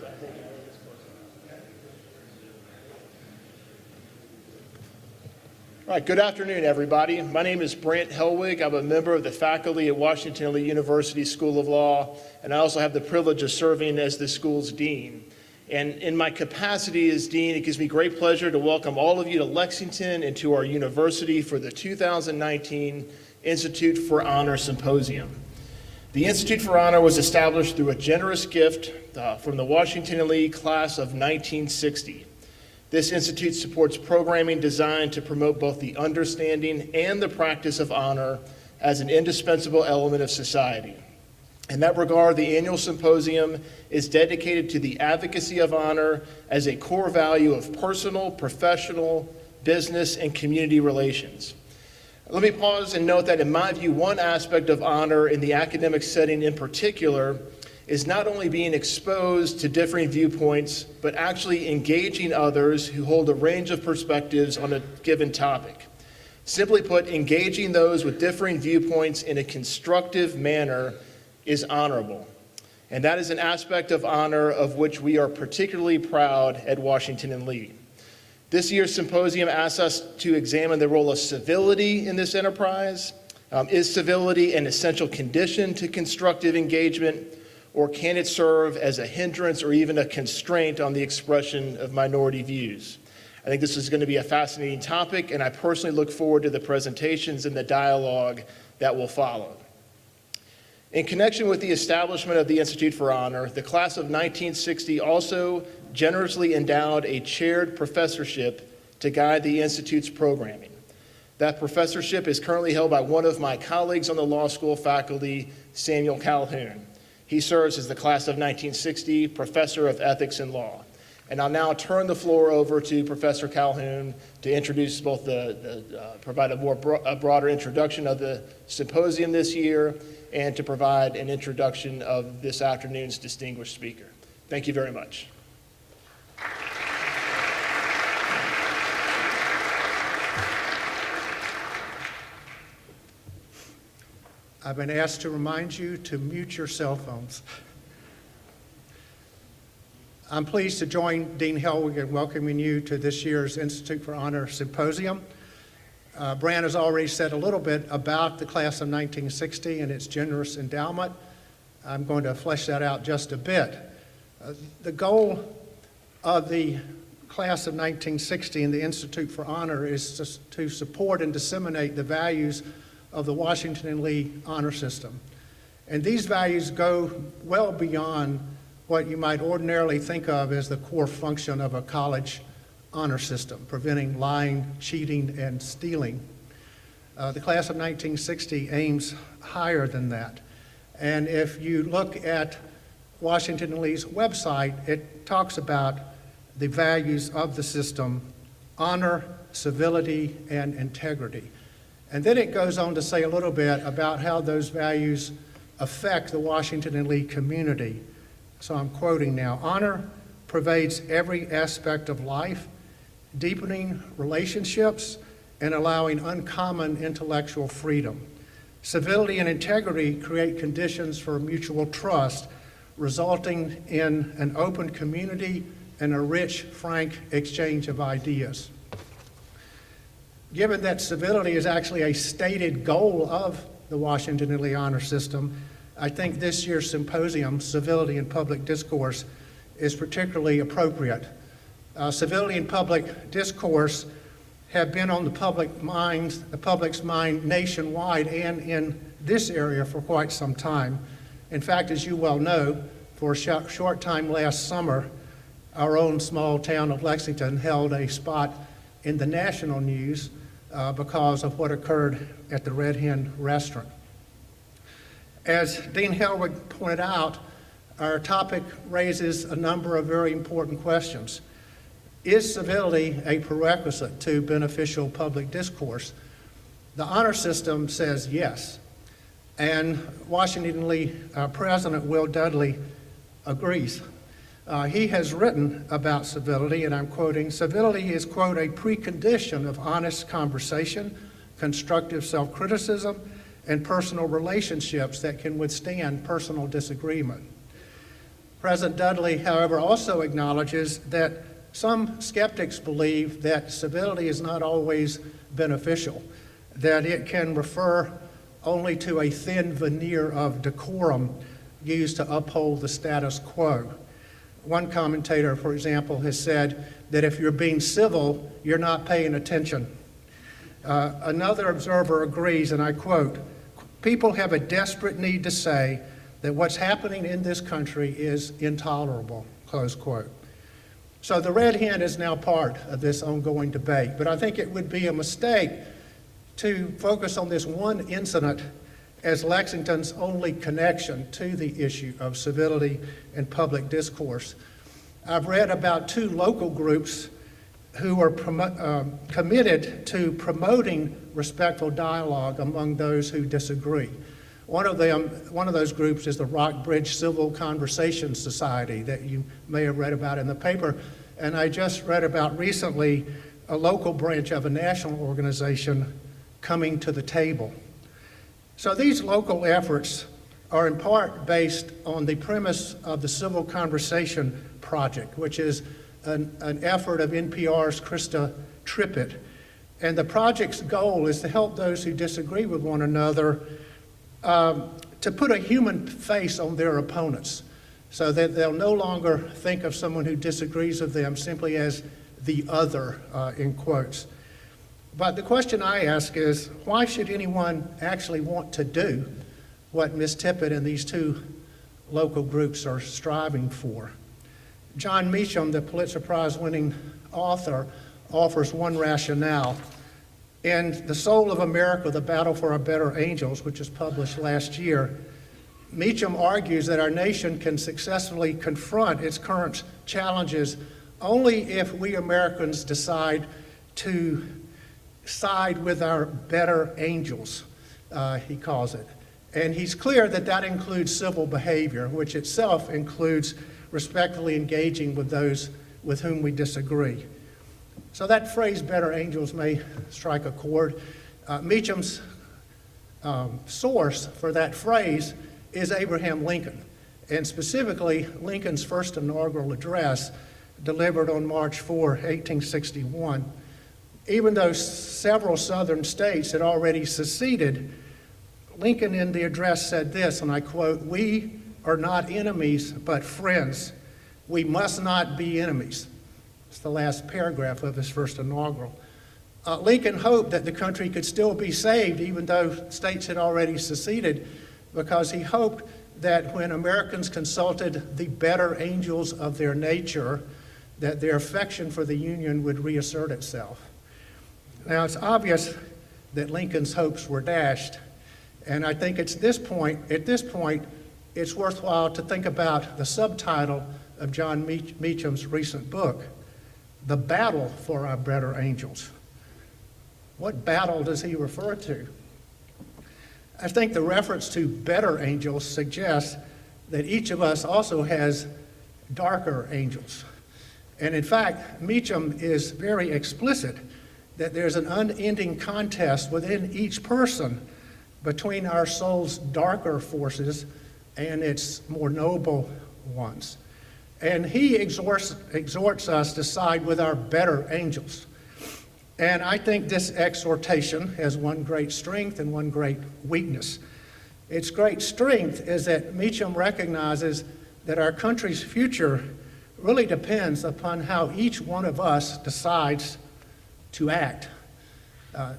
but I think it's close enough. All right, good afternoon, everybody. My name is Brant Helwig. I'm a member of the faculty at Washington and Lee University School of Law, and I also have the privilege of serving as the school's dean. And in my capacity as dean, it gives me great pleasure to welcome all of you to Lexington and to our university for the 2019 Institute for Honor Symposium. The Institute for Honor was established through a generous gift from the Washington and Lee class of 1960. This institute supports programming designed to promote both the understanding and the practice of honor as an indispensable element of society. In that regard, the annual symposium is dedicated to the advocacy of honor as a core value of personal, professional, business, and community relations. Let me pause and note that in my view, one aspect of honor in the academic setting in particular is not only being exposed to differing viewpoints, but actually engaging others who hold a range of perspectives on a given topic. Simply put, engaging those with differing viewpoints in a constructive manner is honorable. And that is an aspect of honor of which we are particularly proud at Washington and Lee. This year's symposium asks us to examine the role of civility in this enterprise. Is civility an essential condition to constructive engagement, or can it serve as a hindrance or even a constraint on the expression of minority views? I think this is going to be a fascinating topic, and I personally look forward to the presentations and the dialogue that will follow. In connection with the establishment of the Institute for Honor, the class of 1960 also generously endowed a chaired professorship to guide the Institute's programming. That professorship is currently held by one of my colleagues on the law school faculty, Samuel Calhoun. He serves as the class of 1960 professor of ethics and law. And I'll now turn the floor over to Professor Calhoun to introduce both provide a broader introduction of the symposium this year and to provide an introduction of this afternoon's distinguished speaker. Thank you very much. I've been asked to remind you to mute your cell phones. I'm pleased to join Dean Helwig in welcoming you to this year's Institute for Honor Symposium. Brant has already said a little bit about the class of 1960 and its generous endowment. I'm going to flesh that out just a bit. The goal of the class of 1960 and the Institute for Honor is to support and disseminate the values of the Washington and Lee honor system. And these values go well beyond what you might ordinarily think of as the core function of a college honor system, preventing lying, cheating, and stealing. The class of 1960 aims higher than that. And if you look at Washington and Lee's website, it talks about the values of the system: honor, civility, and integrity. And then it goes on to say a little bit about how those values affect the Washington and Lee community. So I'm quoting now: honor pervades every aspect of life, deepening relationships and allowing uncommon intellectual freedom. Civility and integrity create conditions for mutual trust, resulting in an open community and a rich, frank exchange of ideas. Given that civility is actually a stated goal of the Washington and Lee honor system, I think this year's symposium, Civility in Public Discourse, is particularly appropriate. Civility in public discourse have been on the public's mind nationwide and in this area for quite some time. In fact, as you well know, for a short time last summer, our own small town of Lexington held a spot in the national news because of what occurred at the Red Hen restaurant. As Dean Helwig pointed out, our topic raises a number of very important questions. Is civility a prerequisite to beneficial public discourse? The honor system says yes, and Washington and Lee President Will Dudley agrees. He has written about civility, and I'm quoting, "Civility is, quote, a precondition of honest conversation, constructive self-criticism, and personal relationships that can withstand personal disagreement." President Dudley, however, also acknowledges that some skeptics believe that civility is not always beneficial, that it can refer only to a thin veneer of decorum used to uphold the status quo. One commentator, for example, has said that if you're being civil, you're not paying attention. Another observer agrees, and I quote, "People have a desperate need to say that what's happening in this country is intolerable," close quote. So the red hen is now part of this ongoing debate, but I think it would be a mistake to focus on this one incident as Lexington's only connection to the issue of civility and public discourse. I've read about two local groups who are committed to promoting respectful dialogue among those who disagree. One of those groups is the Rockbridge Civil Conversation Society that you may have read about in the paper, and I just read about recently a local branch of a national organization coming to the table. So these local efforts are in part based on the premise of the Civil Conversation Project, which is an effort of NPR's Krista Trippett. And the project's goal is to help those who disagree with one another to put a human face on their opponents, so that they'll no longer think of someone who disagrees with them simply as the other, in quotes. But the question I ask is, why should anyone actually want to do what Ms. Tippett and these two local groups are striving for? John Meacham, the Pulitzer Prize winning author, offers one rationale. In The Soul of America, The Battle for Our Better Angels, which was published last year, Meacham argues that our nation can successfully confront its current challenges only if we Americans decide to side with our better angels, he calls it. And he's clear that that includes civil behavior, which itself includes respectfully engaging with those with whom we disagree. So that phrase, better angels, may strike a chord. Meacham's source for that phrase is Abraham Lincoln, and specifically Lincoln's first inaugural address delivered on March 4, 1861. Even though several southern states had already seceded, Lincoln in the address said this, and I quote, "We are not enemies, but friends. We must not be enemies." It's the last paragraph of his first inaugural. Lincoln hoped that the country could still be saved, even though states had already seceded, because he hoped that when Americans consulted the better angels of their nature, that their affection for the Union would reassert itself. Now, it's obvious that Lincoln's hopes were dashed, and I think at this point, it's worthwhile to think about the subtitle of John Meacham's recent book, The Battle for Our Better Angels. What battle does he refer to? I think the reference to better angels suggests that each of us also has darker angels. And in fact, Meacham is very explicit that there's an unending contest within each person between our soul's darker forces and its more noble ones. And he exhorts us to side with our better angels. And I think this exhortation has one great strength and one great weakness. Its great strength is that Meacham recognizes that our country's future really depends upon how each one of us decides to act.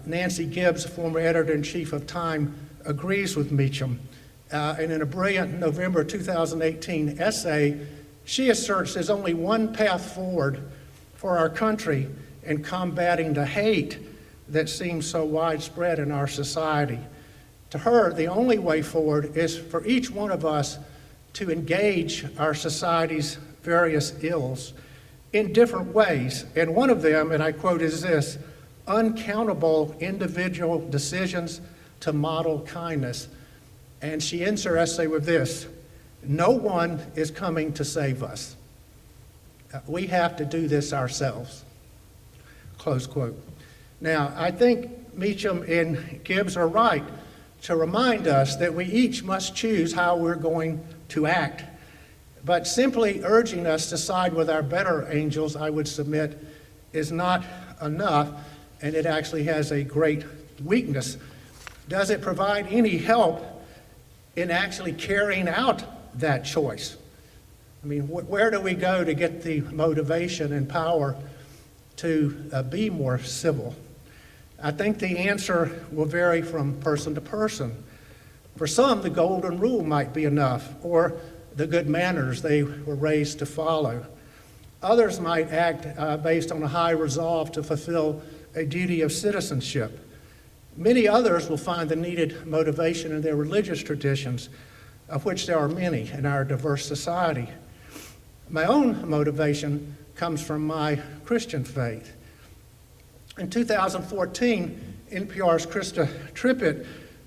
Nancy Gibbs, former editor-in-chief of Time, agrees with Meacham. And in a brilliant November 2018 essay, she asserts there's only one path forward for our country in combating the hate that seems so widespread in our society. To her, the only way forward is for each one of us to engage our society's various ills in different ways. And one of them, and I quote, is this: uncountable individual decisions to model kindness. And she ends her essay with this: no one is coming to save us. We have to do this ourselves. Close quote. Now, I think Meacham and Gibbs are right to remind us that we each must choose how we're going to act. But simply urging us to side with our better angels, I would submit, is not enough, and it actually has a great weakness. Does it provide any help in actually carrying out that choice? I mean, where do we go to get the motivation and power to be more civil? I think the answer will vary from person to person. For some, the golden rule might be enough, or the good manners they were raised to follow. Others might act based on a high resolve to fulfill a duty of citizenship. Many others will find the needed motivation in their religious traditions, of which there are many in our diverse society. My own motivation comes from my Christian faith. In 2014, NPR's Krista Trippett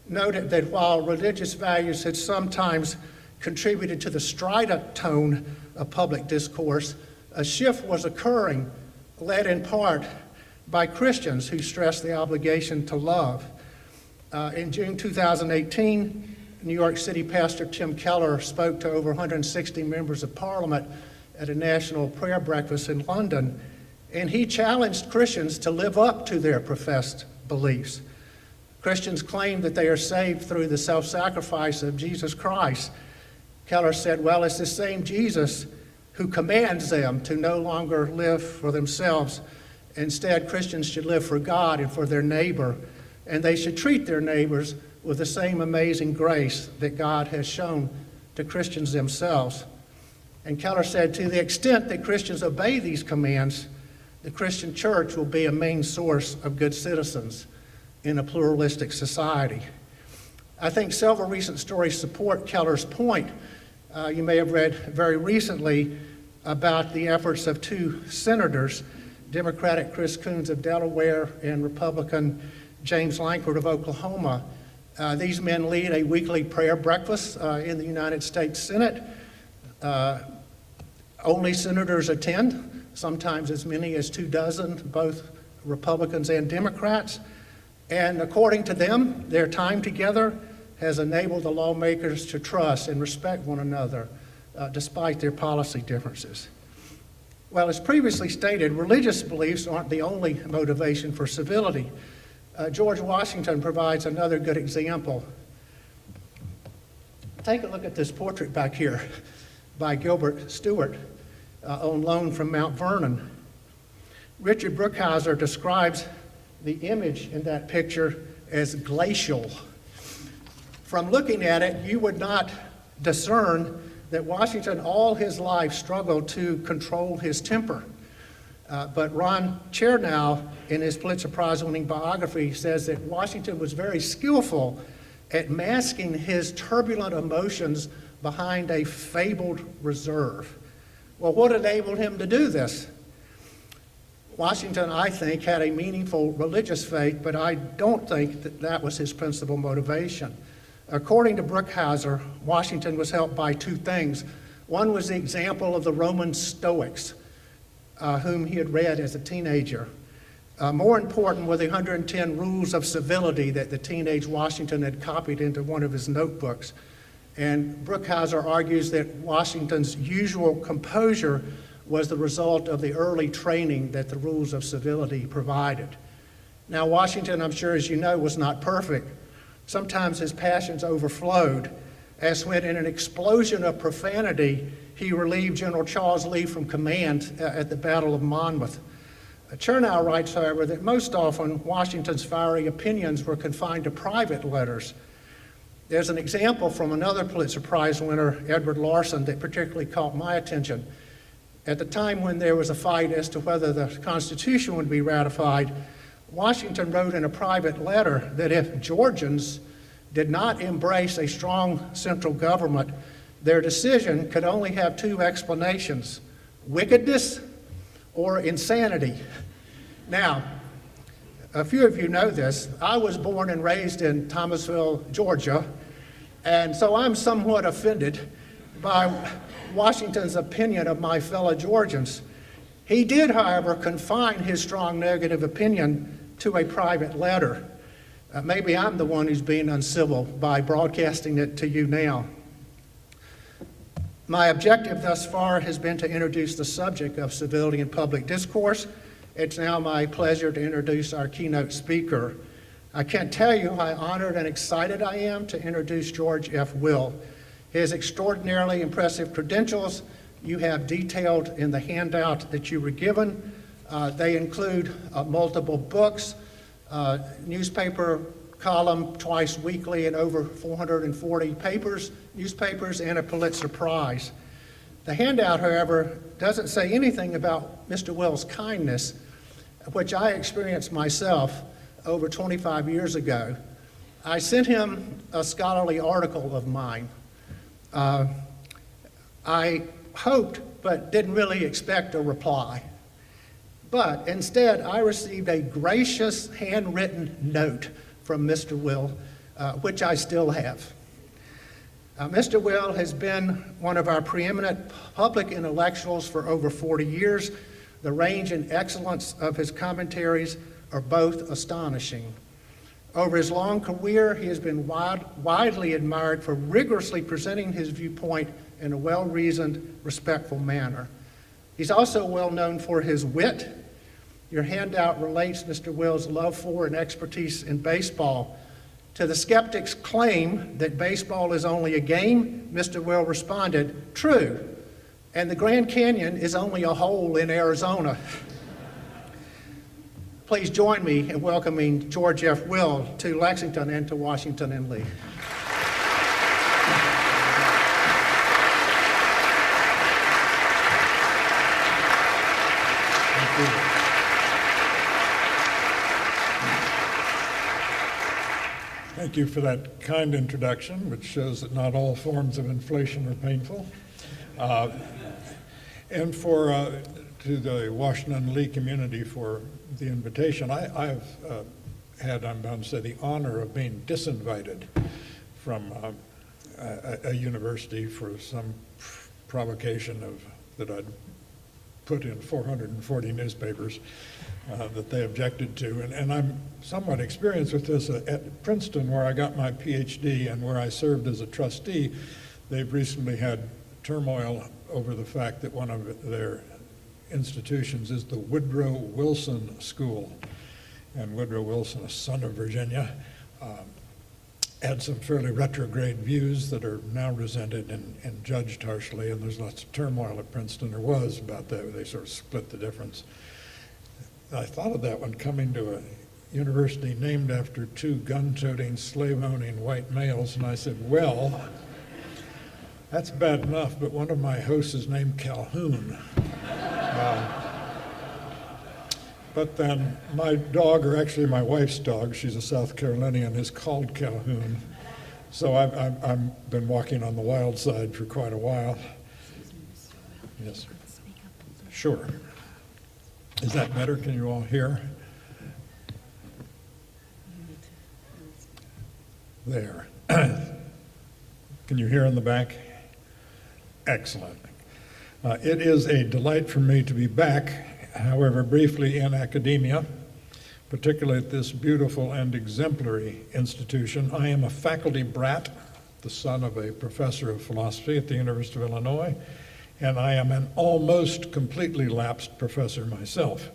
noted that while religious values had sometimes contributed to the strident tone of public discourse, a shift was occurring, led in part by Christians who stressed the obligation to love. In June 2018, New York City Pastor Tim Keller spoke to over 160 members of Parliament at a national prayer breakfast in London, and he challenged Christians to live up to their professed beliefs. Christians claim that they are saved through the self-sacrifice of Jesus Christ. Keller said, well, it's the same Jesus who commands them to no longer live for themselves. Instead, Christians should live for God and for their neighbor, and they should treat their neighbors with the same amazing grace that God has shown to Christians themselves. And Keller said, to the extent that Christians obey these commands, the Christian church will be a main source of good citizens in a pluralistic society. I think several recent stories support Keller's point. You may have read very recently about the efforts of two senators, Democratic Chris Coons of Delaware and Republican James Lankford of Oklahoma. These men lead a weekly prayer breakfast in the United States Senate. Only senators attend, sometimes as many as 24, both Republicans and Democrats. And according to them, their time together has enabled the lawmakers to trust and respect one another despite their policy differences. Well, as previously stated, religious beliefs aren't the only motivation for civility. George Washington provides another good example. Take a look at this portrait back here by Gilbert Stuart on loan from Mount Vernon. Richard Brookshauser describes the image in that picture as glacial. From looking at it, you would not discern that Washington all his life struggled to control his temper. But Ron Chernow, in his Pulitzer Prize winning biography, says that Washington was very skillful at masking his turbulent emotions behind a fabled reserve. Well, what enabled him to do this? Washington, I think, had a meaningful religious faith, but I don't think that that was his principal motivation. According to Brookshauser, Washington was helped by two things. One was the example of the Roman Stoics, whom he had read as a teenager. More important were the 110 rules of civility that the teenage Washington had copied into one of his notebooks. And Brookshauser argues that Washington's usual composure was the result of the early training that the rules of civility provided. Now, Washington, I'm sure as you know, was not perfect. Sometimes his passions overflowed, as when in an explosion of profanity, he relieved General Charles Lee from command at the Battle of Monmouth. Chernow writes, however, that most often Washington's fiery opinions were confined to private letters. There's an example from another Pulitzer Prize winner, Edward Larson, that particularly caught my attention. At the time when there was a fight as to whether the Constitution would be ratified, Washington wrote in a private letter that if Georgians did not embrace a strong central government, their decision could only have two explanations: wickedness or insanity. Now, a few of you know this. I was born and raised in Thomasville, Georgia, and so I'm somewhat offended by Washington's opinion of my fellow Georgians. He did, however, confine his strong negative opinion to a private letter. Maybe I'm the one who's being uncivil by broadcasting it to you now. My objective thus far has been to introduce the subject of civility in public discourse. It's now my pleasure to introduce our keynote speaker. I can't tell you how honored and excited I am to introduce George F. Will. His extraordinarily impressive credentials you have detailed in the handout that you were given. They include multiple books, newspaper column twice weekly in over 440 newspapers, and a Pulitzer Prize. The handout, however, doesn't say anything about Mr. Will's kindness, which I experienced myself over 25 years ago. I sent him a scholarly article of mine. I hoped, but didn't really expect a reply. But instead, I received a gracious handwritten note from Mr. Will, which I still have. Mr. Will has been one of our preeminent public intellectuals for over 40 years. The range and excellence of his commentaries are both astonishing. Over his long career, he has been widely admired for rigorously presenting his viewpoint in a well-reasoned, respectful manner. He's also well known for his wit. Your handout relates Mr. Will's love for and expertise in baseball. To the skeptic's claim that baseball is only a game, Mr. Will responded, "True, and the Grand Canyon is only a hole in Arizona." Please join me in welcoming George F. Will to Lexington and to Washington and Lee. Thank you. Thank you for that kind introduction, which shows that not all forms of inflation are painful. And to the Washington and Lee community for the invitation. I've had, I'm bound to say, the honor of being disinvited from a university for some provocation that I'd put in 440 newspapers that they objected to. And I'm somewhat experienced with this at Princeton, where I got my PhD and where I served as a trustee. They've recently had turmoil over the fact that one of their institutions is the Woodrow Wilson School. And Woodrow Wilson, a son of Virginia, had some fairly retrograde views that are now resented and judged harshly, and there's lots of turmoil at Princeton, or was, about that. They sort of split the difference. I thought of that when coming to a university named after two gun-toting, slave-owning white males, and I said, well, that's bad enough, but one of my hosts is named Calhoun. But then my dog, or actually my wife's dog, she's a South Carolinian, is called Calhoun. So I've been walking on the wild side for quite a while. Yes, sir. Sure. Is that better? Can you all hear? There. Can you hear in the back? Excellent. It is a delight for me to be back, however briefly, in academia, particularly at this beautiful and exemplary institution. I am a faculty brat, the son of a professor of philosophy at the University of Illinois, and I am an almost completely lapsed professor myself.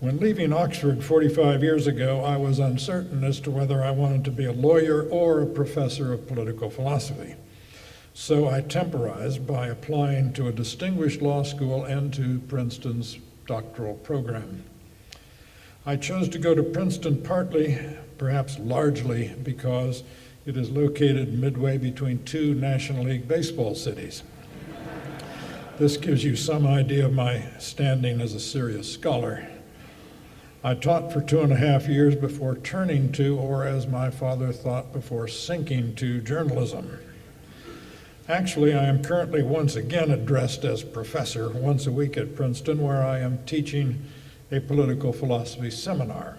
When leaving Oxford 45 years ago, I was uncertain as to whether I wanted to be a lawyer or a professor of political philosophy. So I temporized by applying to a distinguished law school and to Princeton's doctoral program. I chose to go to Princeton partly, perhaps largely, because it is located midway between two National League baseball cities. This gives you some idea of my standing as a serious scholar. I taught for 2.5 years before turning to, or as my father thought, before sinking to journalism. Actually, I am currently once again addressed as professor once a week at Princeton, where I am teaching a political philosophy seminar.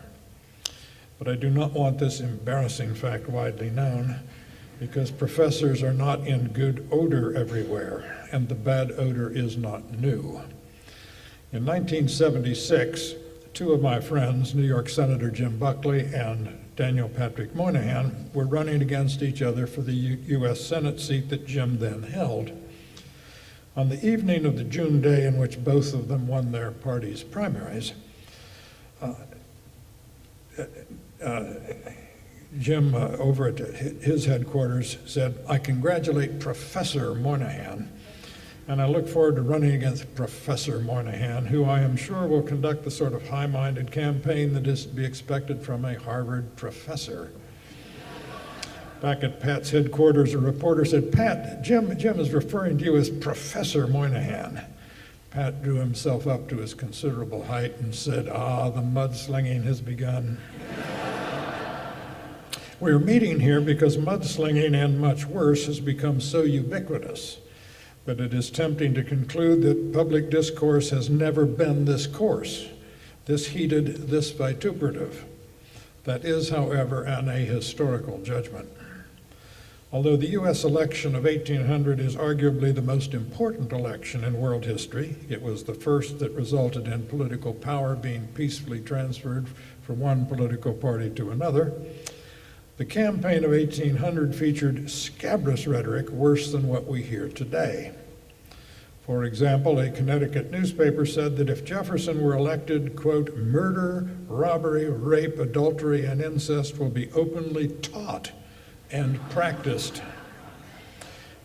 But I do not want this embarrassing fact widely known, because professors are not in good odor everywhere, and the bad odor is not new. In 1976, two of my friends, New York Senator Jim Buckley and Daniel Patrick Moynihan, were running against each other for the U.S. Senate seat that Jim then held. On the evening of the June day in which both of them won their party's primaries, Jim, over at his headquarters, said, "I congratulate Professor Moynihan, and I look forward to running against Professor Moynihan, who I am sure will conduct the sort of high-minded campaign that is to be expected from a Harvard professor." Back at Pat's headquarters, a reporter said, "Pat, Jim is referring to you as Professor Moynihan." Pat drew himself up to his considerable height and said, "Ah, the mudslinging has begun." We're meeting here because mudslinging, and much worse, has become so ubiquitous that it is tempting to conclude that public discourse has never been this coarse, this heated, this vituperative. That is, however, an ahistorical judgment. Although the U.S. election of 1800 is arguably the most important election in world history, it was the first that resulted in political power being peacefully transferred from one political party to another, the campaign of 1800 featured scabrous rhetoric worse than what we hear today. For example, a Connecticut newspaper said that if Jefferson were elected, quote, "murder, robbery, rape, adultery, and incest will be openly taught and practiced."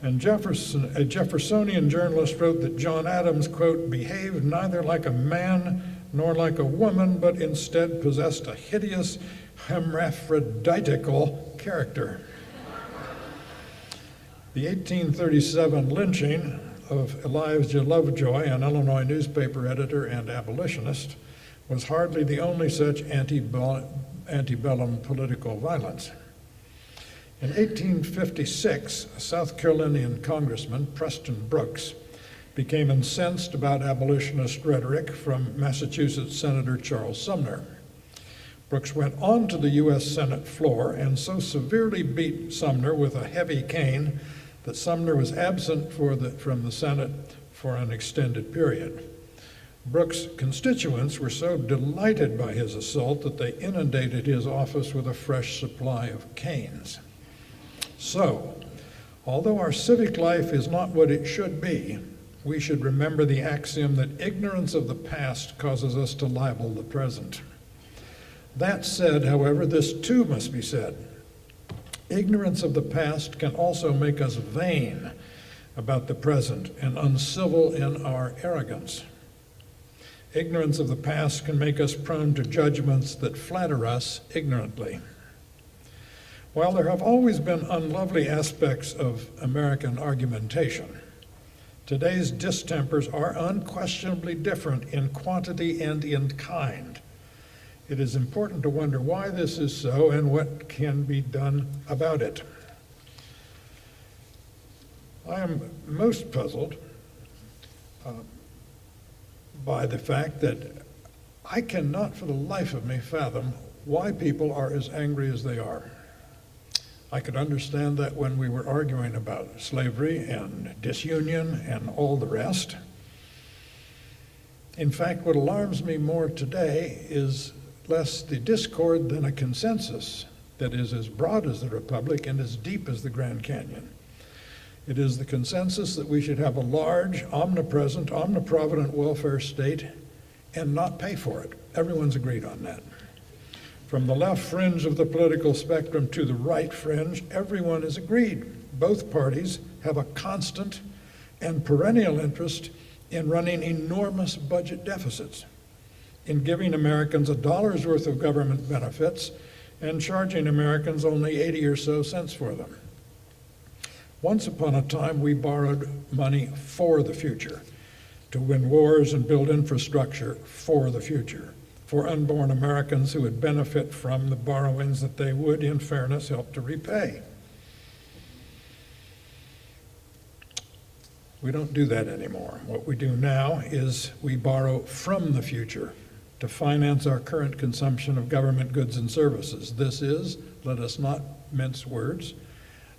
And a Jeffersonian journalist wrote that John Adams, quote, "behaved neither like a man nor like a woman, but instead possessed a hideous hermaphroditical character." The 1837 lynching of Elijah Lovejoy, an Illinois newspaper editor and abolitionist, was hardly the only such antebellum political violence. In 1856, a South Carolinian congressman, Preston Brooks, became incensed about abolitionist rhetoric from Massachusetts Senator Charles Sumner. Brooks went on to the U.S. Senate floor and so severely beat Sumner with a heavy cane that Sumner was absent from the Senate for an extended period. Brooks' constituents were so delighted by his assault that they inundated his office with a fresh supply of canes. So, although our civic life is not what it should be, we should remember the axiom that ignorance of the past causes us to libel the present. That said, however, this too must be said. Ignorance of the past can also make us vain about the present and uncivil in our arrogance. Ignorance of the past can make us prone to judgments that flatter us ignorantly. While there have always been unlovely aspects of American argumentation, today's distempers are unquestionably different in quantity and in kind. It is important to wonder why this is so and what can be done about it. I am most puzzled by the fact that I cannot for the life of me fathom why people are as angry as they are. I could understand that when we were arguing about slavery and disunion and all the rest. In fact, what alarms me more today is less the discord than a consensus that is as broad as the Republic and as deep as the Grand Canyon. It is the consensus that we should have a large, omnipresent, omniprovident welfare state and not pay for it. Everyone's agreed on that. From the left fringe of the political spectrum to the right fringe, everyone is agreed. Both parties have a constant and perennial interest in running enormous budget deficits, in giving Americans $1 worth of government benefits and charging Americans only 80 or so cents for them. Once upon a time, we borrowed money for the future, to win wars and build infrastructure for the future, for unborn Americans who would benefit from the borrowings that they would, in fairness, help to repay. We don't do that anymore. What we do now is we borrow from the future to finance our current consumption of government goods and services. This is, let us not mince words,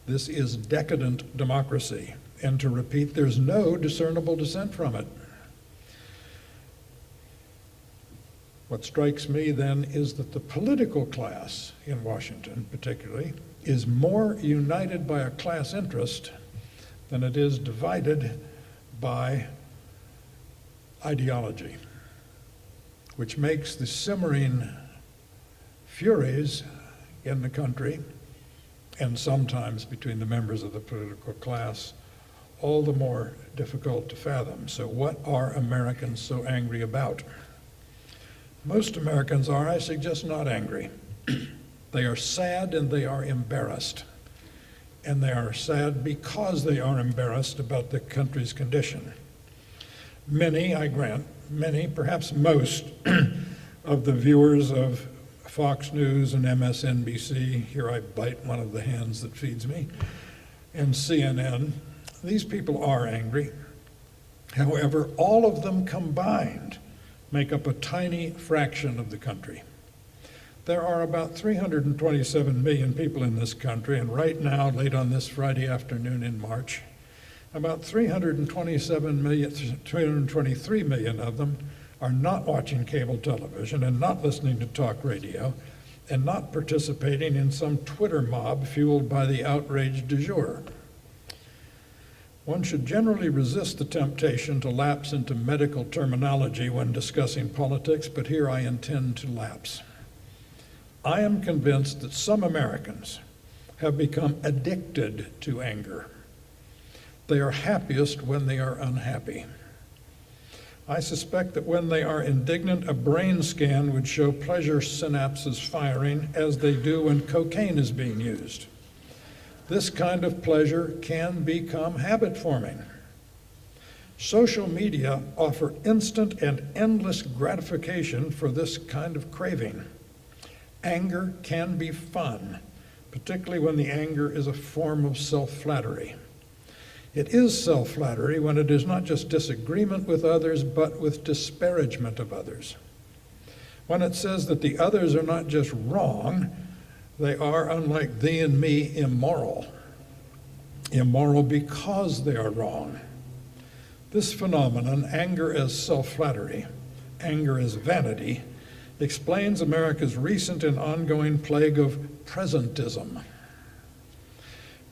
this is decadent democracy. And to repeat, there's no discernible dissent from it. What strikes me then is that the political class in Washington particularly is more united by a class interest than it is divided by ideology, which makes the simmering furies in the country, and sometimes between the members of the political class, all the more difficult to fathom. So what are Americans so angry about? Most Americans are, I suggest, not angry. They are sad and they are embarrassed. And they are sad because they are embarrassed about the country's condition. Many, I grant, many, perhaps most, of the viewers of Fox News and MSNBC, here I bite one of the hands that feeds me, and CNN, these people are angry. However, all of them combined make up a tiny fraction of the country. There are about 327 million people in this country, and right now, late on this Friday afternoon in March, about 323 million of them are not watching cable television and not listening to talk radio and not participating in some Twitter mob fueled by the outrage du jour. One should generally resist the temptation to lapse into medical terminology when discussing politics, but here I intend to lapse. I am convinced that some Americans have become addicted to anger. They are happiest when they are unhappy. I suspect that when they are indignant, a brain scan would show pleasure synapses firing as they do when cocaine is being used. This kind of pleasure can become habit-forming. Social media offer instant and endless gratification for this kind of craving. Anger can be fun, particularly when the anger is a form of self-flattery. It is self-flattery when it is not just disagreement with others, but with disparagement of others. When it says that the others are not just wrong, they are, unlike thee and me, immoral. Immoral because they are wrong. This phenomenon, anger as self-flattery, anger as vanity, explains America's recent and ongoing plague of presentism.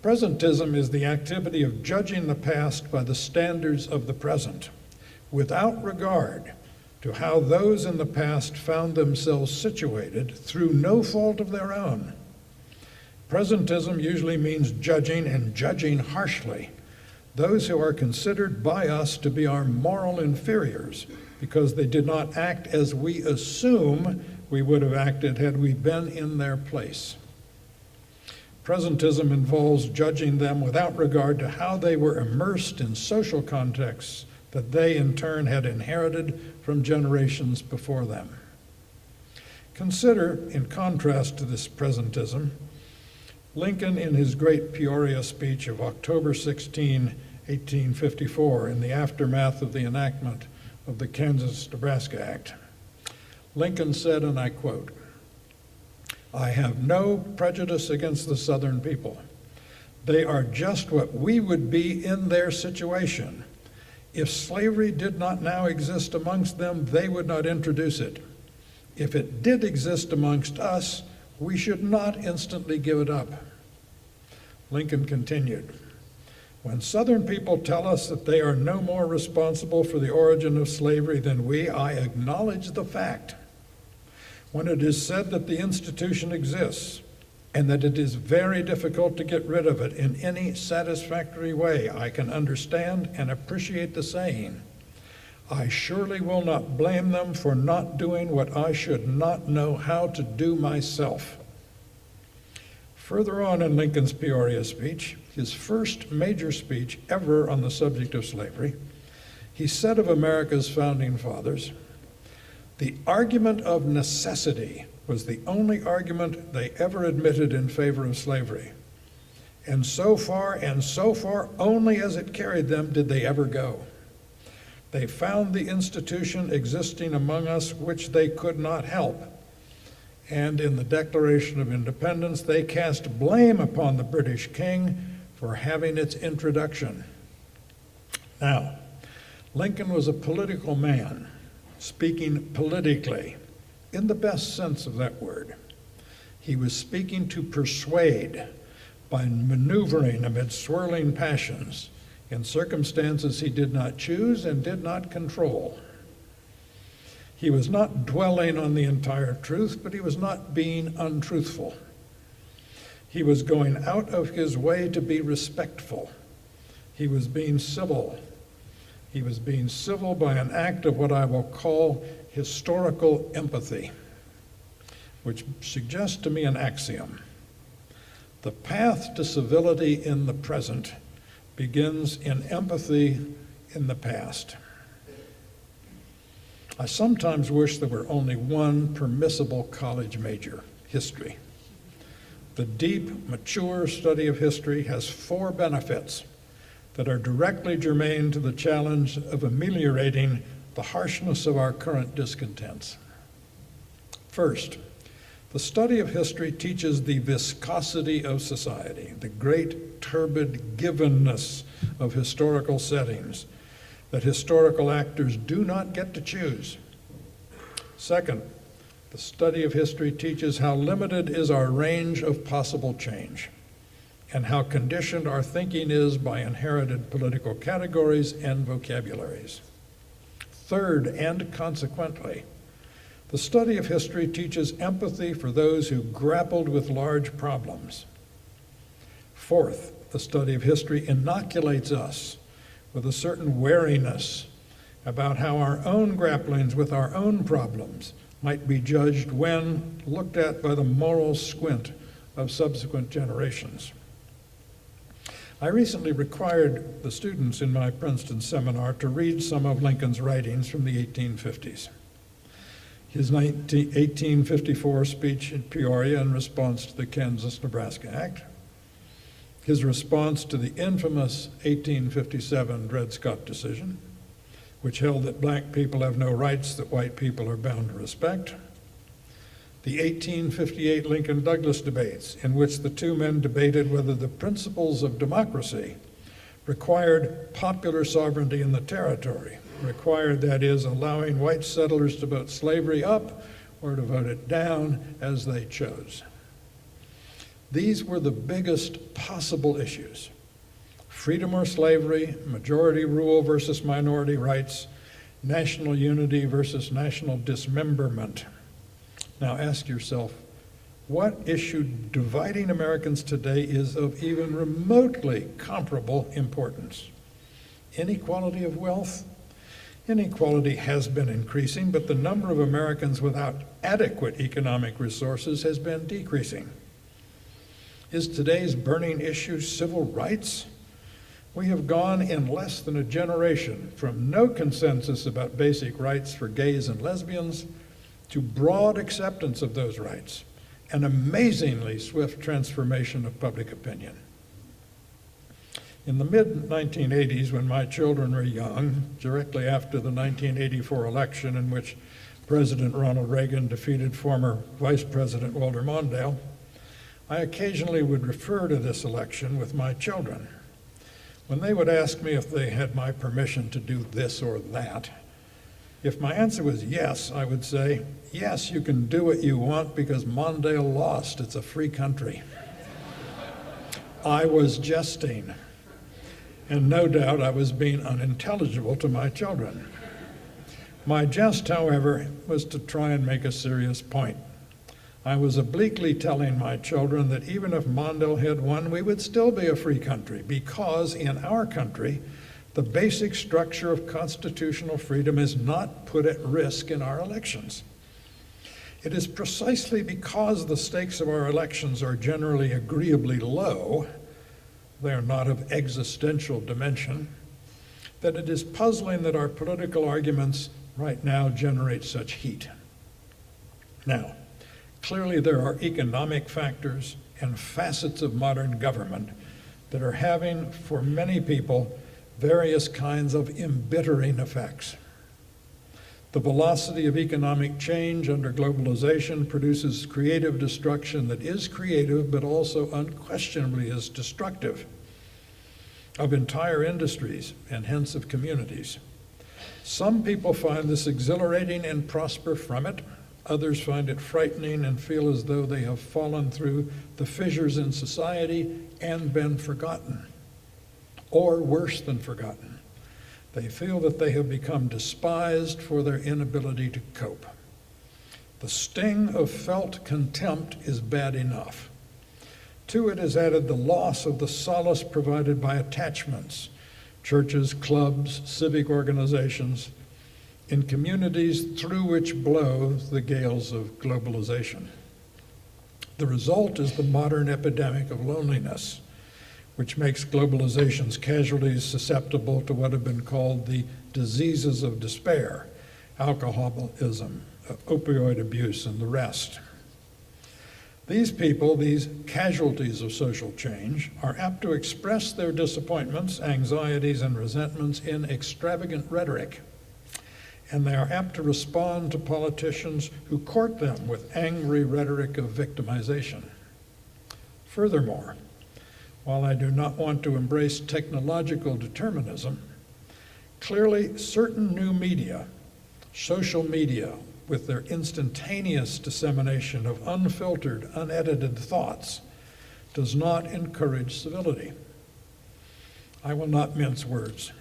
Presentism is the activity of judging the past by the standards of the present, without regard to how those in the past found themselves situated through no fault of their own. Presentism usually means judging, and judging harshly, those who are considered by us to be our moral inferiors because they did not act as we assume we would have acted had we been in their place. Presentism involves judging them without regard to how they were immersed in social contexts that they in turn had inherited from generations before them. Consider, in contrast to this presentism, Lincoln in his great Peoria speech of October 16, 1854, in the aftermath of the enactment of the Kansas-Nebraska Act. Lincoln said, and I quote, "I have no prejudice against the Southern people. They are just what we would be in their situation. If slavery did not now exist amongst them, they would not introduce it. If it did exist amongst us, we should not instantly give it up." Lincoln continued, "When Southern people tell us that they are no more responsible for the origin of slavery than we, I acknowledge the fact. When it is said that the institution exists and that it is very difficult to get rid of it in any satisfactory way, I can understand and appreciate the saying. I surely will not blame them for not doing what I should not know how to do myself." Further on in Lincoln's Peoria speech, his first major speech ever on the subject of slavery, he said of America's founding fathers, "The argument of necessity was the only argument they ever admitted in favor of slavery. And so far only as it carried them did they ever go. They found the institution existing among us which they could not help. And in the Declaration of Independence, they cast blame upon the British king for having its introduction." Now, Lincoln was a political man, speaking politically, in the best sense of that word. He was speaking to persuade by maneuvering amid swirling passions. in circumstances he did not choose and did not control. He was not dwelling on the entire truth, but he was not being untruthful. He was going out of his way to be respectful. He was being civil. He was being civil by an act of what I will call historical empathy, which suggests to me an axiom. The path to civility in the present begins in empathy in the past. I sometimes wish there were only one permissible college major, history. The deep, mature study of history has 4 benefits that are directly germane to the challenge of ameliorating the harshness of our current discontents. First, the study of history teaches the viscosity of society, the great turbid givenness of historical settings that historical actors do not get to choose. Second, the study of history teaches how limited is our range of possible change and how conditioned our thinking is by inherited political categories and vocabularies. Third, and consequently, the study of history teaches empathy for those who grappled with large problems. Fourth, the study of history inoculates us with a certain wariness about how our own grapplings with our own problems might be judged when looked at by the moral squint of subsequent generations. I recently required the students in my Princeton seminar to read some of Lincoln's writings from the 1850s. His 1854 speech in Peoria in response to the Kansas-Nebraska Act, his response to the infamous 1857 Dred Scott decision, which held that black people have no rights that white people are bound to respect, the 1858 Lincoln-Douglas debates, in which the two men debated whether the principles of democracy required popular sovereignty in the territory, required, that is, allowing white settlers to vote slavery up or to vote it down as they chose. These were the biggest possible issues: freedom or slavery, majority rule versus minority rights, national unity versus national dismemberment. Now ask yourself, what issue dividing Americans today is of even remotely comparable importance? Inequality of wealth? Inequality has been increasing, but the number of Americans without adequate economic resources has been decreasing. Is today's burning issue civil rights? We have gone in less than a generation from no consensus about basic rights for gays and lesbians to broad acceptance of those rights, an amazingly swift transformation of public opinion. In the mid-1980s, when my children were young, directly after the 1984 election in which President Ronald Reagan defeated former Vice President Walter Mondale, I occasionally would refer to this election with my children. When they would ask me if they had my permission to do this or that, if my answer was yes, I would say, yes, you can do what you want because Mondale lost. It's a free country. I was jesting, and no doubt I was being unintelligible to my children. My jest, however, was to try and make a serious point. I was obliquely telling my children that even if Mondale had won, we would still be a free country, because in our country, the basic structure of constitutional freedom is not put at risk in our elections. It is precisely because the stakes of our elections are generally agreeably low, they are not of existential dimension, that it is puzzling that our political arguments right now generate such heat. Now, clearly there are economic factors and facets of modern government that are having, for many people, various kinds of embittering effects. The velocity of economic change under globalization produces creative destruction that is creative, but also unquestionably is destructive of entire industries and hence of communities. Some people find this exhilarating and prosper from it. Others find it frightening and feel as though they have fallen through the fissures in society and been forgotten. or worse than forgotten. They feel that they have become despised for their inability to cope. The sting of felt contempt is bad enough. To it is added the loss of the solace provided by attachments, churches, clubs, civic organizations, in communities through which blow the gales of globalization. The result is the modern epidemic of loneliness, which makes globalization's casualties susceptible to what have been called the diseases of despair, alcoholism, opioid abuse, and the rest. These people, these casualties of social change, are apt to express their disappointments, anxieties, and resentments in extravagant rhetoric, and they are apt to respond to politicians who court them with angry rhetoric of victimization. Furthermore, while I do not want to embrace technological determinism, clearly certain new media, social media, with their instantaneous dissemination of unfiltered, unedited thoughts, does not encourage civility. I will not mince words.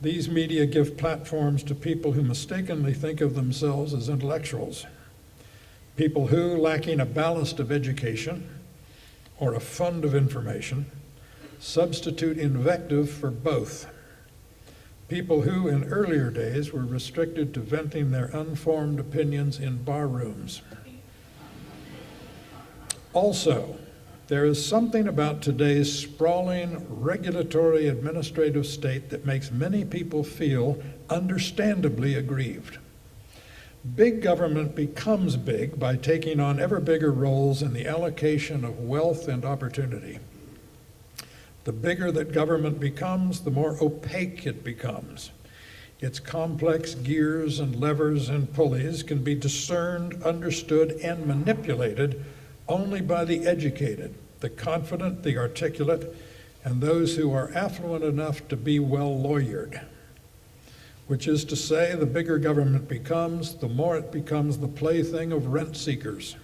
These media give platforms to people who mistakenly think of themselves as intellectuals, people who, lacking a ballast of education or a fund of information, substitute invective for both. People who, in earlier days, were restricted to venting their unformed opinions in bar rooms. Also, there is something about today's sprawling regulatory administrative state that makes many people feel understandably aggrieved. Big government becomes big by taking on ever bigger roles in the allocation of wealth and opportunity. The bigger that government becomes, the more opaque it becomes. Its complex gears and levers and pulleys can be discerned, understood, and manipulated only by the educated, the confident, the articulate, and those who are affluent enough to be well lawyered. Which is to say, the bigger government becomes, the more it becomes the plaything of rent seekers.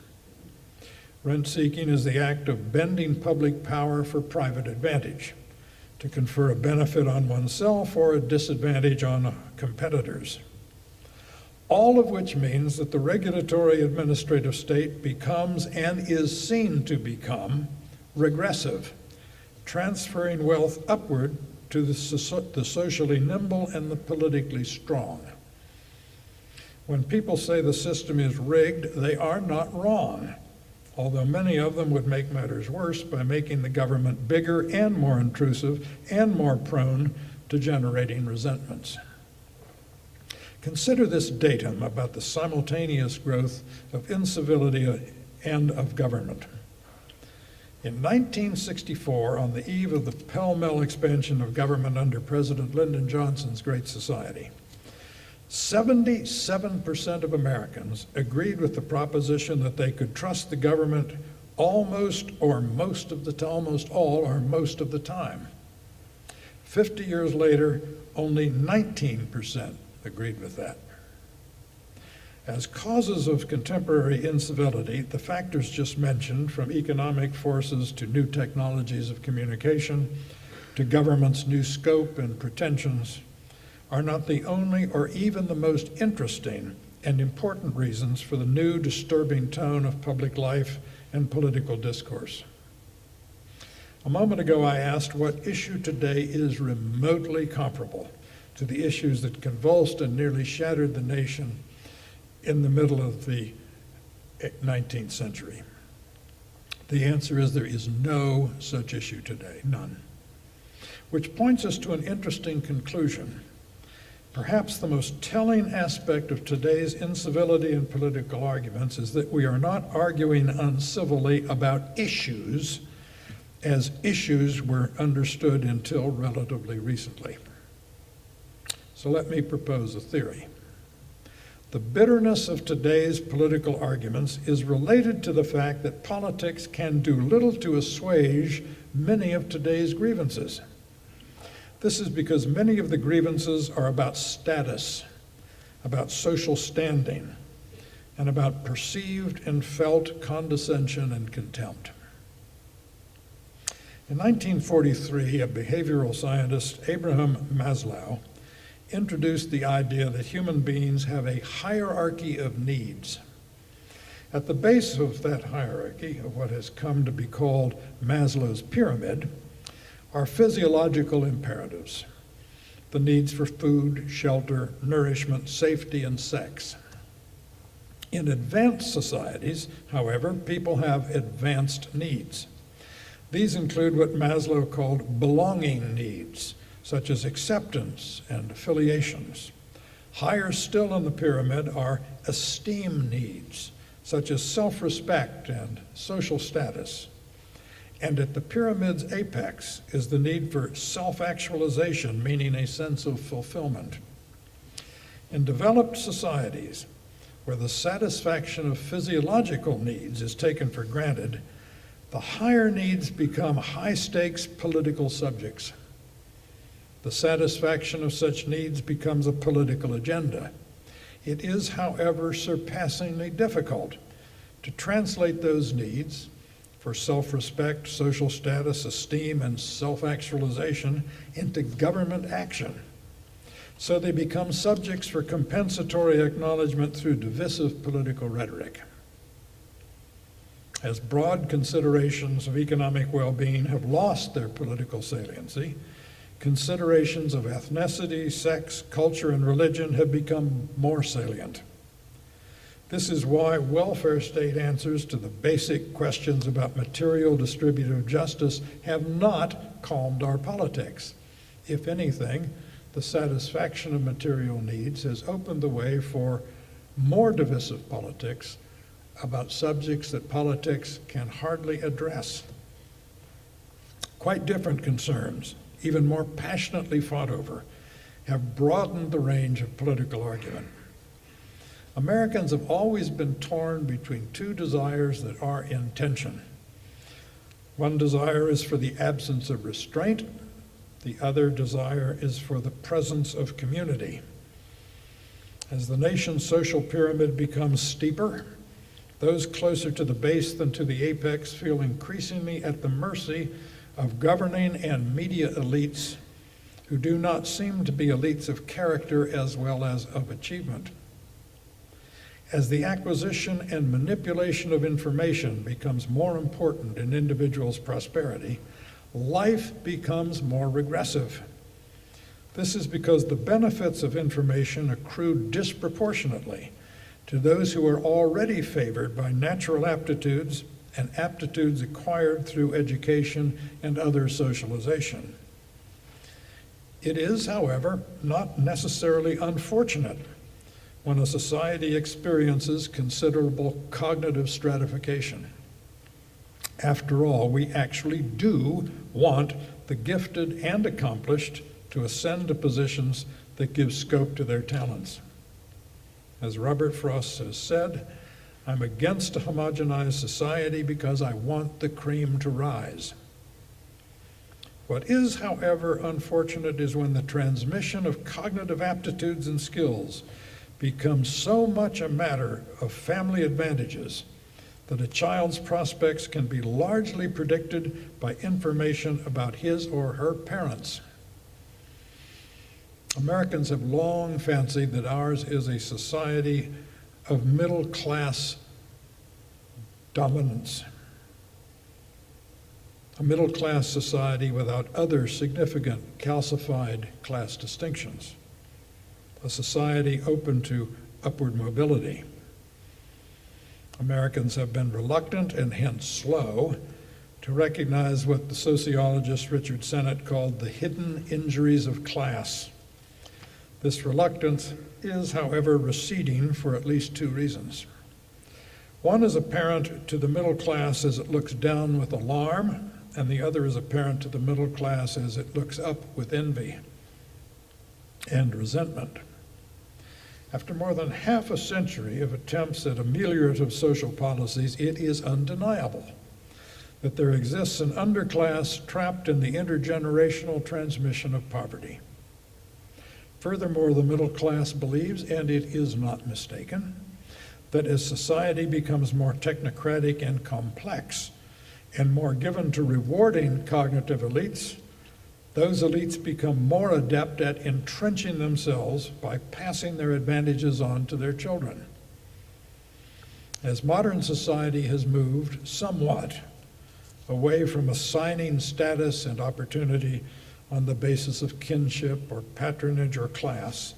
Rent-seeking is the act of bending public power for private advantage, to confer a benefit on oneself or a disadvantage on competitors. All of which means that the regulatory administrative state becomes and is seen to become regressive, transferring wealth upward to the socially nimble and the politically strong. When people say the system is rigged, they are not wrong, although many of them would make matters worse by making the government bigger and more intrusive and more prone to generating resentments. Consider this datum about the simultaneous growth of incivility and of government. In 1964, on the eve of the pell-mell expansion of government under President Lyndon Johnson's Great Society, 77% of Americans agreed with the proposition that they could trust the government almost or most of the almost all or most of the time. 50 years later, only 19% agreed with that. As causes of contemporary incivility, the factors just mentioned, from economic forces to new technologies of communication to government's new scope and pretensions, are not the only or even the most interesting and important reasons for the new disturbing tone of public life and political discourse. A moment ago, I asked what issue today is remotely comparable to the issues that convulsed and nearly shattered the nation in the middle of the 19th century. The answer is there is no such issue today, none. Which points us to an interesting conclusion. Perhaps the most telling aspect of today's incivility in political arguments is that we are not arguing uncivilly about issues as issues were understood until relatively recently. So let me propose a theory. The bitterness of today's political arguments is related to the fact that politics can do little to assuage many of today's grievances. This is because many of the grievances are about status, about social standing, and about perceived and felt condescension and contempt. In 1943, a behavioral scientist, Abraham Maslow, introduced the idea that human beings have a hierarchy of needs. At the base of that hierarchy, of what has come to be called Maslow's pyramid, are physiological imperatives, the needs for food, shelter, nourishment, safety, and sex. In advanced societies, however, people have advanced needs. These include what Maslow called belonging needs, such as acceptance and affiliations. Higher still in the pyramid are esteem needs, such as self-respect and social status. And at the pyramid's apex is the need for self-actualization, meaning a sense of fulfillment. In developed societies, where the satisfaction of physiological needs is taken for granted, the higher needs become high-stakes political subjects. The satisfaction of such needs becomes a political agenda. It is, however, surpassingly difficult to translate those needs for self-respect, social status, esteem, and self-actualization into government action. So they become subjects for compensatory acknowledgement through divisive political rhetoric. As broad considerations of economic well-being have lost their political saliency, considerations of ethnicity, sex, culture, and religion have become more salient. This is why welfare state answers to the basic questions about material distributive justice have not calmed our politics. If anything, the satisfaction of material needs has opened the way for more divisive politics about subjects that politics can hardly address. Quite different concerns, even more passionately fought over, have broadened the range of political argument. Americans have always been torn between two desires that are in tension. One desire is for the absence of restraint. The other desire is for the presence of community. As the nation's social pyramid becomes steeper, those closer to the base than to the apex feel increasingly at the mercy of governing and media elites who do not seem to be elites of character as well as of achievement. As the acquisition and manipulation of information becomes more important in individuals' prosperity, life becomes more regressive. This is because the benefits of information accrue disproportionately to those who are already favored by natural aptitudes and aptitudes acquired through education and other socialization. It is, however, not necessarily unfortunate when a society experiences considerable cognitive stratification. After all, we actually do want the gifted and accomplished to ascend to positions that give scope to their talents. As Robert Frost has said, I'm against a homogenized society because I want the cream to rise. What is, however, unfortunate is when the transmission of cognitive aptitudes and skills becomes so much a matter of family advantages that a child's prospects can be largely predicted by information about his or her parents. Americans have long fancied that ours is a society of middle-class dominance, a middle-class society without other significant calcified class distinctions, a society open to upward mobility. Americans have been reluctant and hence slow to recognize what the sociologist Richard Sennett called the hidden injuries of class. This reluctance is, however, receding for at least two reasons. One is apparent to the middle class as it looks down with alarm, and the other is apparent to the middle class as it looks up with envy and resentment. After more than half a century of attempts at ameliorative social policies, it is undeniable that there exists an underclass trapped in the intergenerational transmission of poverty. Furthermore, the middle class believes, and it is not mistaken, that as society becomes more technocratic and complex, and more given to rewarding cognitive elites, those elites become more adept at entrenching themselves by passing their advantages on to their children. As modern society has moved somewhat away from assigning status and opportunity on the basis of kinship or patronage or class,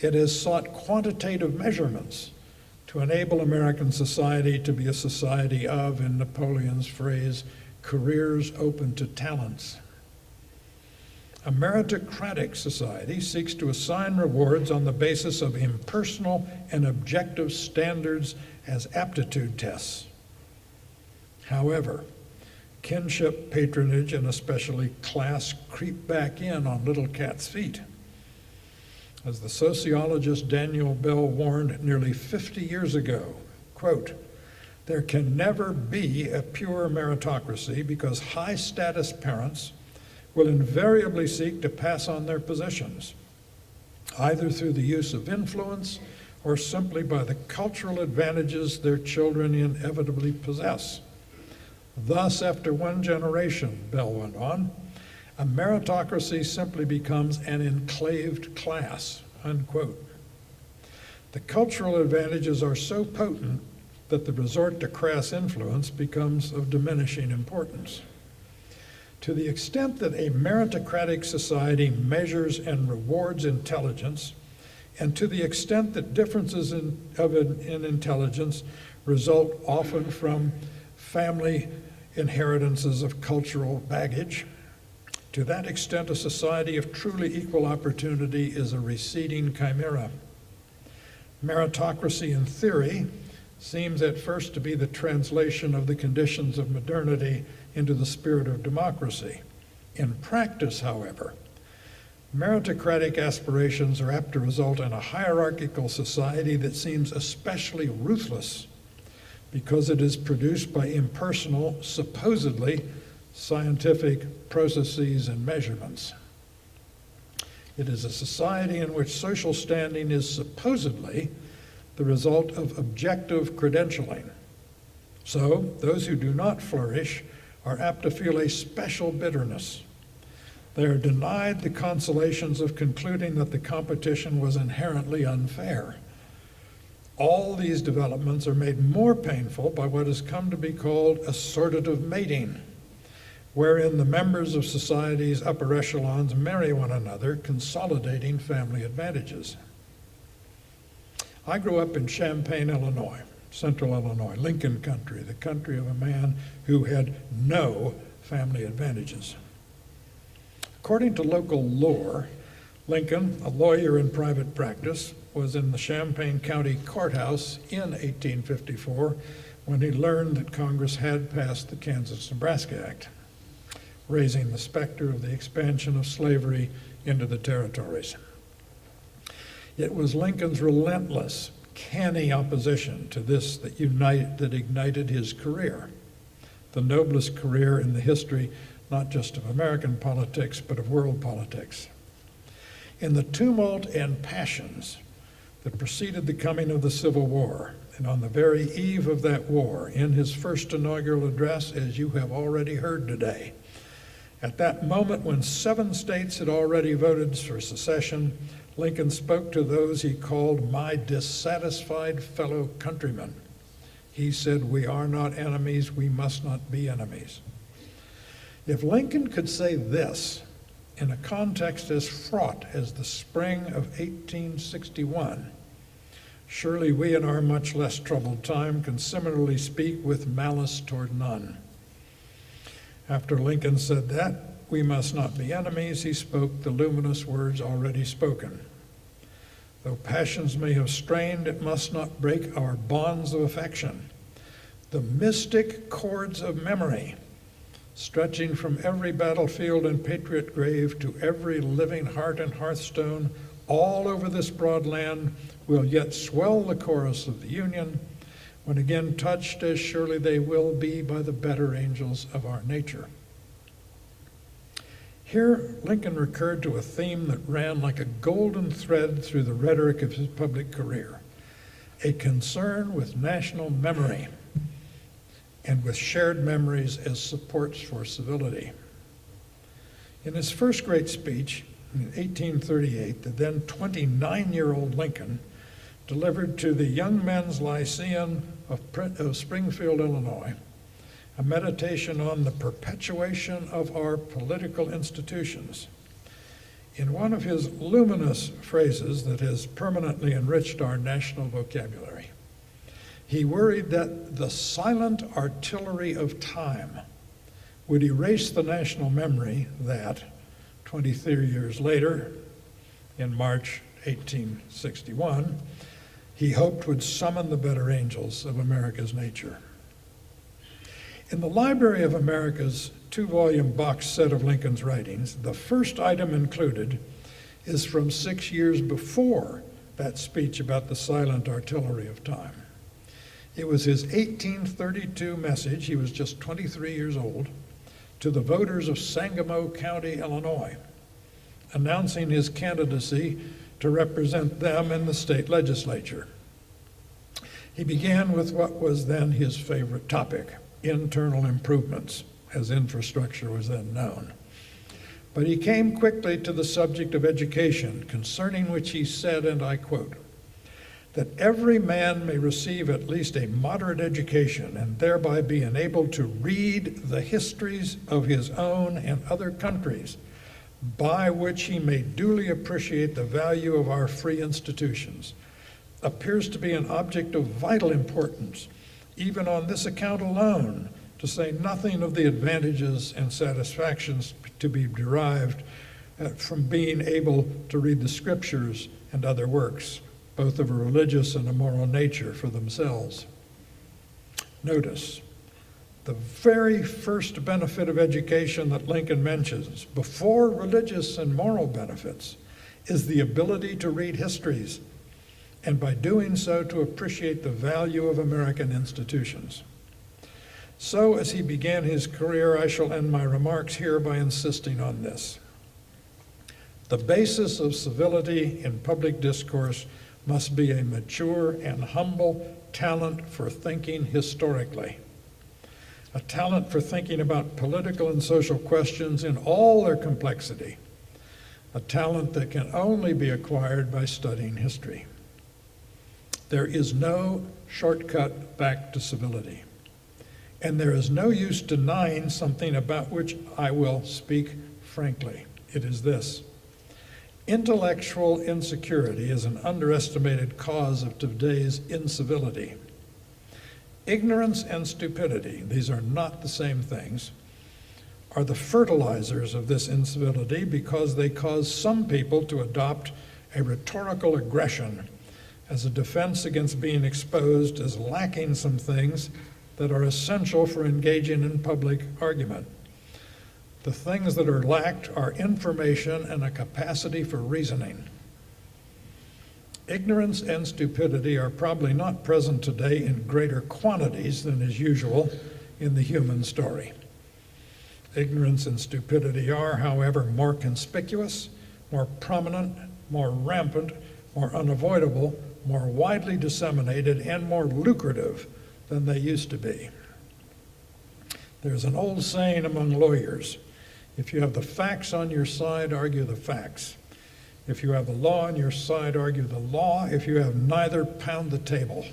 it has sought quantitative measurements to enable American society to be a society of, in Napoleon's phrase, careers open to talents. A meritocratic society seeks to assign rewards on the basis of impersonal and objective standards as aptitude tests. However, kinship, patronage, and especially class creep back in on little cat's feet. As the sociologist Daniel Bell warned nearly 50 years ago, quote, "There can never be a pure meritocracy because high-status parents will invariably seek to pass on their positions, either through the use of influence or simply by the cultural advantages their children inevitably possess. Thus, after one generation," Bell went on, "a meritocracy simply becomes an enclaved class," unquote. The cultural advantages are so potent that the resort to crass influence becomes of diminishing importance. To the extent that a meritocratic society measures and rewards intelligence, and to the extent that differences in intelligence result often from family inheritances of cultural baggage, to that extent a society of truly equal opportunity is a receding chimera. Meritocracy in theory seems at first to be the translation of the conditions of modernity into the spirit of democracy. In practice, however, meritocratic aspirations are apt to result in a hierarchical society that seems especially ruthless because it is produced by impersonal, supposedly scientific processes and measurements. It is a society in which social standing is supposedly the result of objective credentialing. So, those who do not flourish are apt to feel a special bitterness. They are denied the consolations of concluding that the competition was inherently unfair. All these developments are made more painful by what has come to be called assortative mating, wherein the members of society's upper echelons marry one another, consolidating family advantages. I grew up in Champaign, Illinois, central Illinois, Lincoln country, the country of a man who had no family advantages. According to local lore, Lincoln, a lawyer in private practice, was in the Champaign County Courthouse in 1854 when he learned that Congress had passed the Kansas-Nebraska Act, raising the specter of the expansion of slavery into the territories. It was Lincoln's relentless, canny opposition to this that ignited his career, the noblest career in the history not just of American politics, but of world politics. In the tumult and passions that preceded the coming of the Civil War, and on the very eve of that war, in his first inaugural address, as you have already heard today, at that moment when 7 states had already voted for secession, Lincoln spoke to those he called my dissatisfied fellow countrymen. He said, "We are not enemies, we must not be enemies." If Lincoln could say this in a context as fraught as the spring of 1861, surely we in our much less troubled time can similarly speak with malice toward none. After Lincoln said that, "We must not be enemies," he spoke the luminous words already spoken. "Though passions may have strained, it must not break our bonds of affection. The mystic cords of memory, stretching from every battlefield and patriot grave to every living heart and hearthstone all over this broad land, will yet swell the chorus of the Union, when again touched, as surely they will be, by the better angels of our nature." Here, Lincoln recurred to a theme that ran like a golden thread through the rhetoric of his public career, a concern with national memory, and with shared memories as supports for civility. In his first great speech in 1838, the then 29-year-old Lincoln delivered to the Young Men's Lyceum of Springfield, Illinois, a meditation on the perpetuation of our political institutions. In one of his luminous phrases that has permanently enriched our national vocabulary, he worried that the silent artillery of time would erase the national memory that, 23 years later, in March 1861, he hoped would summon the better angels of America's nature. In the Library of America's 2-volume box set of Lincoln's writings, the first item included is from 6 years before that speech about the silent artillery of time. It was his 1832 message, he was just 23 years old, to the voters of Sangamo County, Illinois, announcing his candidacy to represent them in the state legislature. He began with what was then his favorite topic, internal improvements, as infrastructure was then known. But he came quickly to the subject of education, concerning which he said, and I quote, "that every man may receive at least a moderate education and thereby be enabled to read the histories of his own and other countries, by which he may duly appreciate the value of our free institutions, appears to be an object of vital importance, even on this account alone, to say nothing of the advantages and satisfactions to be derived from being able to read the scriptures and other works, both of a religious and a moral nature for themselves." Notice, the very first benefit of education that Lincoln mentions, before religious and moral benefits, is the ability to read histories, and by doing so to appreciate the value of American institutions. So as he began his career, I shall end my remarks here by insisting on this. The basis of civility in public discourse must be a mature and humble talent for thinking historically, a talent for thinking about political and social questions in all their complexity, a talent that can only be acquired by studying history. There is no shortcut back to civility, and there is no use denying something about which I will speak frankly. It is this: intellectual insecurity is an underestimated cause of today's incivility. Ignorance and stupidity, these are not the same things, are the fertilizers of this incivility because they cause some people to adopt a rhetorical aggression as a defense against being exposed as lacking some things that are essential for engaging in public argument. The things that are lacked are information and a capacity for reasoning. Ignorance and stupidity are probably not present today in greater quantities than is usual in the human story. Ignorance and stupidity are, however, more conspicuous, more prominent, more rampant, more unavoidable, more widely disseminated, and more lucrative than they used to be. There's an old saying among lawyers: if you have the facts on your side, argue the facts. If you have the law on your side, argue the law. If you have neither, pound the table.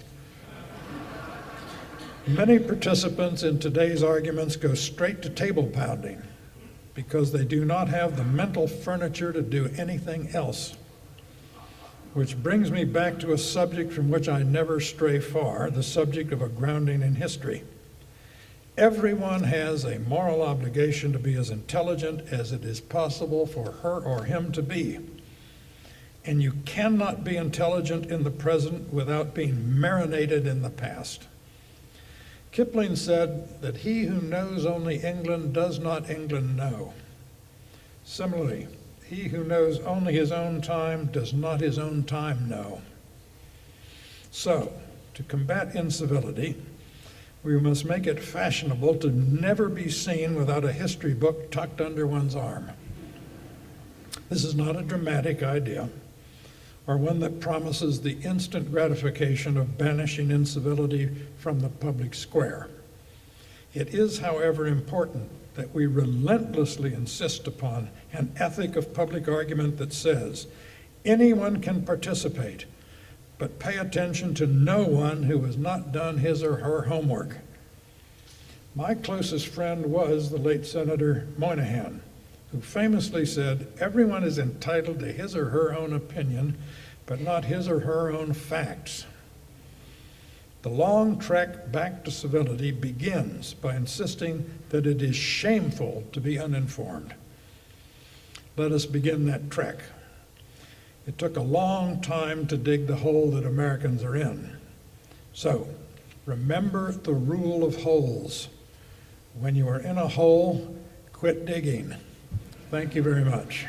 Many participants in today's arguments go straight to table pounding because they do not have the mental furniture to do anything else. Which brings me back to a subject from which I never stray far, the subject of a grounding in history. Everyone has a moral obligation to be as intelligent as it is possible for her or him to be. And you cannot be intelligent in the present without being marinated in the past. Kipling said that he who knows only England does not England know. Similarly, he who knows only his own time does not his own time know. So, to combat incivility, we must make it fashionable to never be seen without a history book tucked under one's arm. This is not a dramatic idea, or one that promises the instant gratification of banishing incivility from the public square. It is, however, important that we relentlessly insist upon an ethic of public argument that says anyone can participate, but pay attention to no one who has not done his or her homework. My closest friend was the late Senator Moynihan, who famously said, everyone is entitled to his or her own opinion, but not his or her own facts. The long trek back to civility begins by insisting that it is shameful to be uninformed. Let us begin that trek. It took a long time to dig the hole that Americans are in. So, remember the rule of holes. When you are in a hole, quit digging. Thank you very much.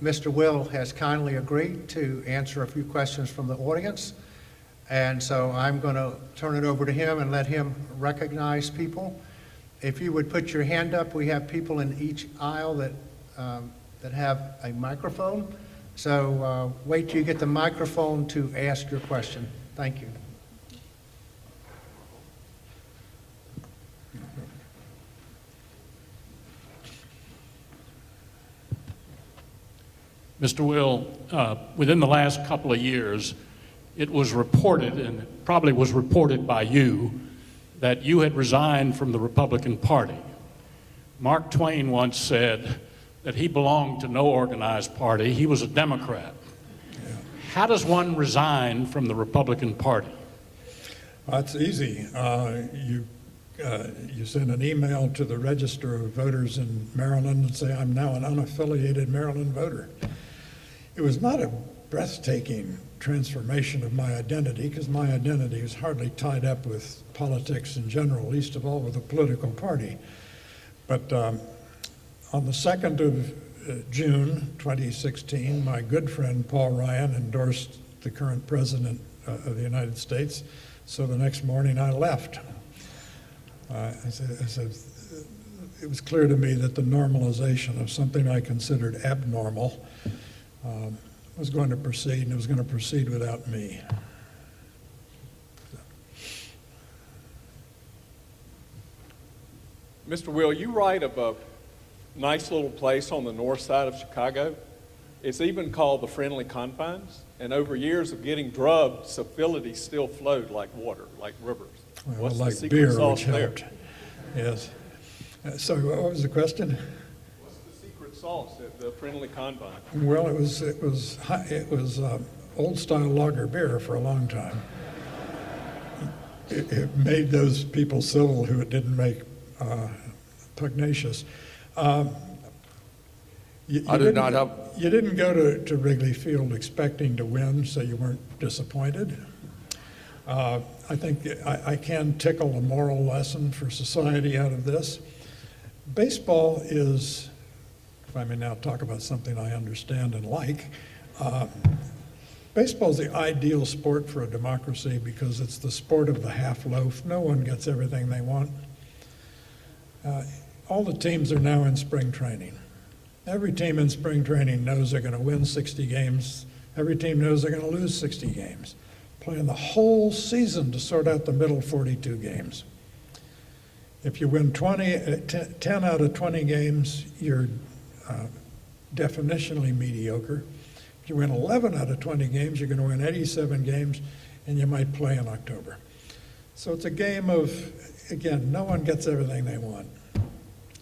Mr. Will has kindly agreed to answer a few questions from the audience. And so I'm going to turn it over to him and let him recognize people. If you would put your hand up, we have people in each aisle that have a microphone. So wait till you get the microphone to ask your question. Thank you. Mr. Will, within the last couple of years, it was reported, and it probably was reported by you, that you had resigned from the Republican Party. Mark Twain once said that he belonged to no organized party. He was a Democrat. Yeah. How does one resign from the Republican Party? That's easy. You send an email to the Register of Voters in Maryland and say, I'm now an unaffiliated Maryland voter. It was not a breathtaking transformation of my identity, because my identity is hardly tied up with politics in general, least of all with a political party. But on the 2nd of June 2016, my good friend Paul Ryan endorsed the current president of the United States, so the next morning I left. I said, it was clear to me that the normalization of something I considered abnormal was going to proceed, and it was going to proceed without me. Mr. Will, you write of a nice little place on the north side of Chicago. It's even called the Friendly Confines, and over years of getting drugged, civility still flowed like water, like rivers. Well, What's like the secret beer, sauce which there? helped. Yes. So what was the question? What's the secret sauce at the Friendly Confines? Well, it was old style lager beer for a long time. It made those people civil who it didn't make pugnacious. You didn't go to Wrigley Field expecting to win, so you weren't disappointed. I think I can tickle a moral lesson for society out of this. Baseball is, if I may now talk about something I understand and like, baseball is the ideal sport for a democracy because it's the sport of the half loaf. No one gets everything they want. All the teams are now in spring training. Every team in spring training knows they're going to win 60 games. Every team knows they're going to lose 60 games. Playing the whole season to sort out the middle 42 games. If you win 10 out of 20 games, you're definitionally mediocre. If you win 11 out of 20 games, you're going to win 87 games, and you might play in October. So it's a game of, again, no one gets everything they want.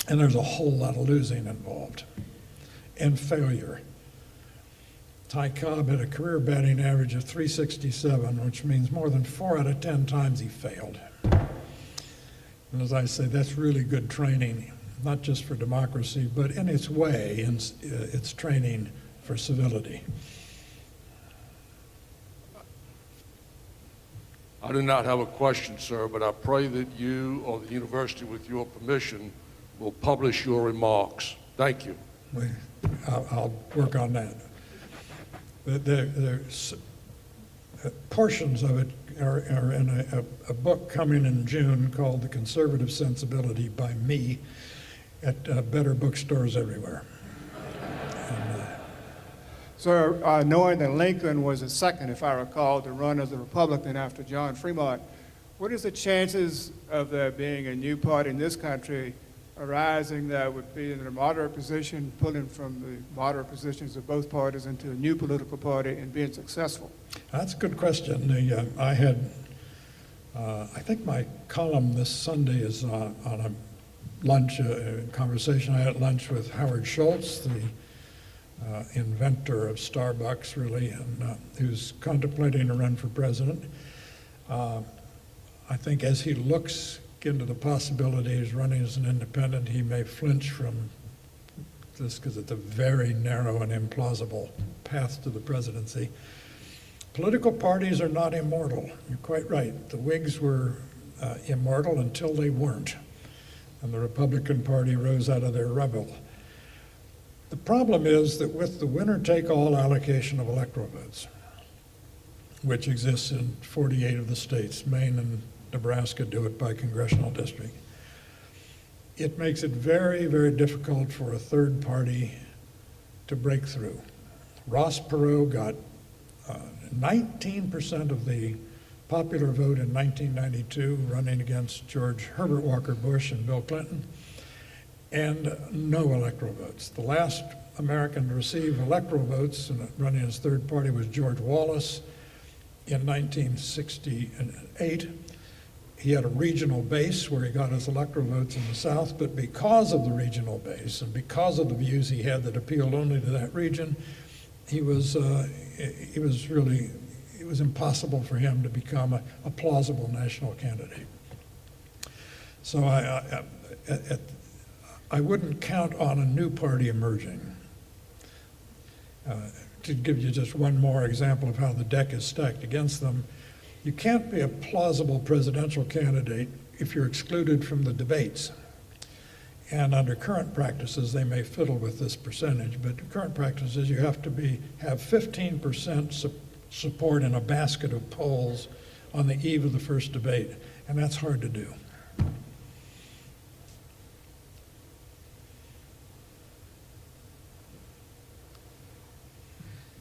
And there's a whole lot of losing involved and failure. Ty Cobb had a career batting average of .367, which means more than 4 out of 10 times he failed. And as I say, that's really good training, not just for democracy, but in its way, it's training for civility. I do not have a question, sir, but I pray that you or the university, with your permission, will publish your remarks. Thank you. I'll work on that. Portions of it are in a book coming in June called The Conservative Sensibility by me at better bookstores everywhere. Sir, knowing that Lincoln was the second, if I recall, to run as a Republican after John Fremont, what is the chances of there being a new party in this country arising that would be in a moderate position, pulling from the moderate positions of both parties into a new political party and being successful? That's a good question. I think my column this Sunday is on a lunch, conversation I had at lunch with Howard Schultz, the inventor of Starbucks, really, and who's contemplating a run for president. I think as he looks into the possibilities running as an independent, he may flinch from this because it's a very narrow and implausible path to the presidency. Political parties are not immortal. You're quite right. The Whigs were immortal until they weren't, and the Republican Party rose out of their rubble. The problem is that with the winner-take-all allocation of electoral votes, which exists in 48 of the states, Maine and Nebraska do it by congressional district, it makes it very, very difficult for a third party to break through. Ross Perot got 19% of the popular vote in 1992, running against George Herbert Walker Bush and Bill Clinton, and no electoral votes. The last American to receive electoral votes and running as third party was George Wallace in 1968. He had a regional base where he got his electoral votes in the South, but because of the regional base and because of the views he had that appealed only to that region, it was impossible for him to become a plausible national candidate. So I wouldn't count on a new party emerging. To give you just one more example of how the deck is stacked against them, you can't be a plausible presidential candidate if you're excluded from the debates. And under current practices, they may fiddle with this percentage, but current practices, you have to have 15% support in a basket of polls on the eve of the first debate, and that's hard to do.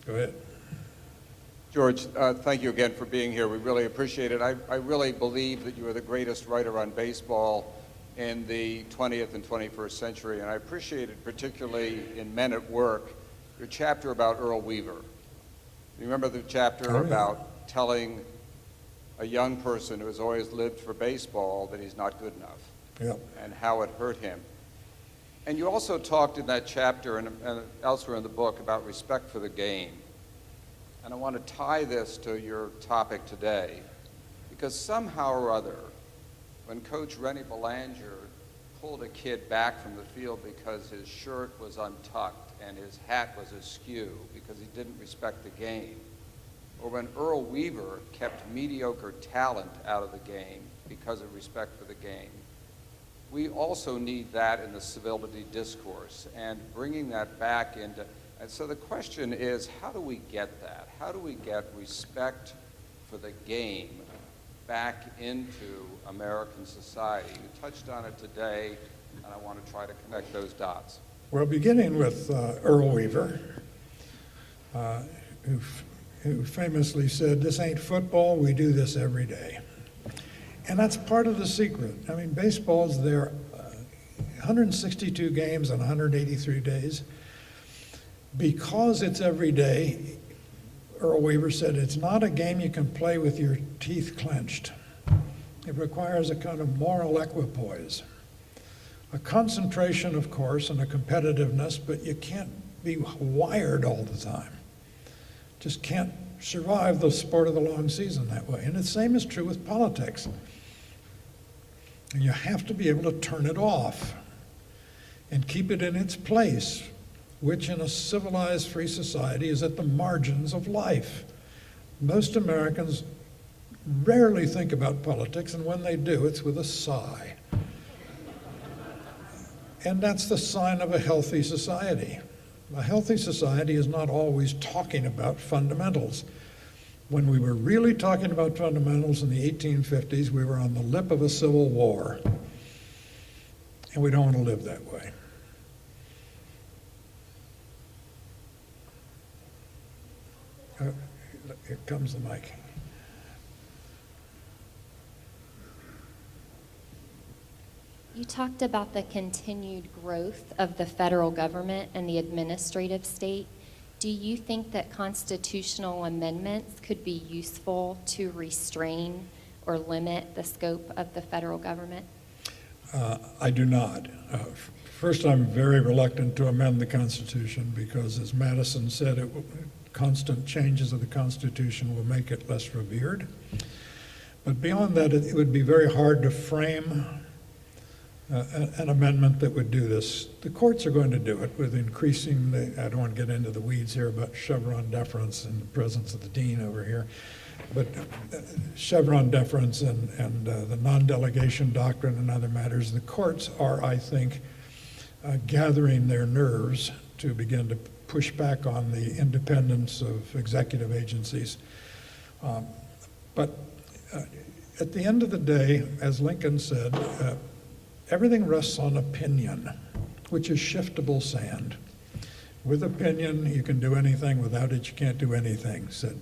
Go ahead. George, thank you again for being here. We really appreciate it. I really believe that you are the greatest writer on baseball in the 20th and 21st century, and I appreciated particularly in Men at Work, your chapter about Earl Weaver. You remember the chapter about telling a young person who has always lived for baseball that he's not good enough, and how it hurt him. And you also talked in that chapter and elsewhere in the book about respect for the game. And I want to tie this to your topic today, because somehow or other, when Coach Rennie Belanger pulled a kid back from the field because his shirt was untucked and his hat was askew because he didn't respect the game, or when Earl Weaver kept mediocre talent out of the game because of respect for the game, we also need that in the civility discourse and bringing that back into. And so the question is, how do we get that? How do we get respect for the game back into American society? You touched on it today, and I want to try to connect those dots. Well, beginning with Earl Weaver, who famously said, "This ain't football, we do this every day." And that's part of the secret. I mean, baseball's there 162 games on 183 days. Because it's every day, Earl Weaver said, it's not a game you can play with your teeth clenched. It requires a kind of moral equipoise. A concentration, of course, and a competitiveness, but you can't be wired all the time. Just can't survive the sport of the long season that way. And the same is true with politics. And you have to be able to turn it off and keep it in its place, which in a civilized free society is at the margins of life. Most Americans rarely think about politics, and when they do, it's with a sigh. And that's the sign of a healthy society. A healthy society is not always talking about fundamentals. When we were really talking about fundamentals in the 1850s, we were on the lip of a civil war. And we don't want to live that way. Here comes the mic. You talked about the continued growth of the federal government and the administrative state. Do you think that constitutional amendments could be useful to restrain or limit the scope of the federal government? I do not. First, I'm very reluctant to amend the Constitution because, as Madison said, constant changes of the Constitution will make it less revered. But beyond that, it would be very hard to frame an amendment that would do this. The courts are going to do it with increasing I don't want to get into the weeds here about Chevron deference in the presence of the dean over here, but Chevron deference and the non-delegation doctrine and other matters. The courts are, I think, gathering their nerves to begin to push back on the independence of executive agencies. But at the end of the day, as Lincoln said, everything rests on opinion, which is shiftable sand. With opinion, you can do anything. Without it, you can't do anything, said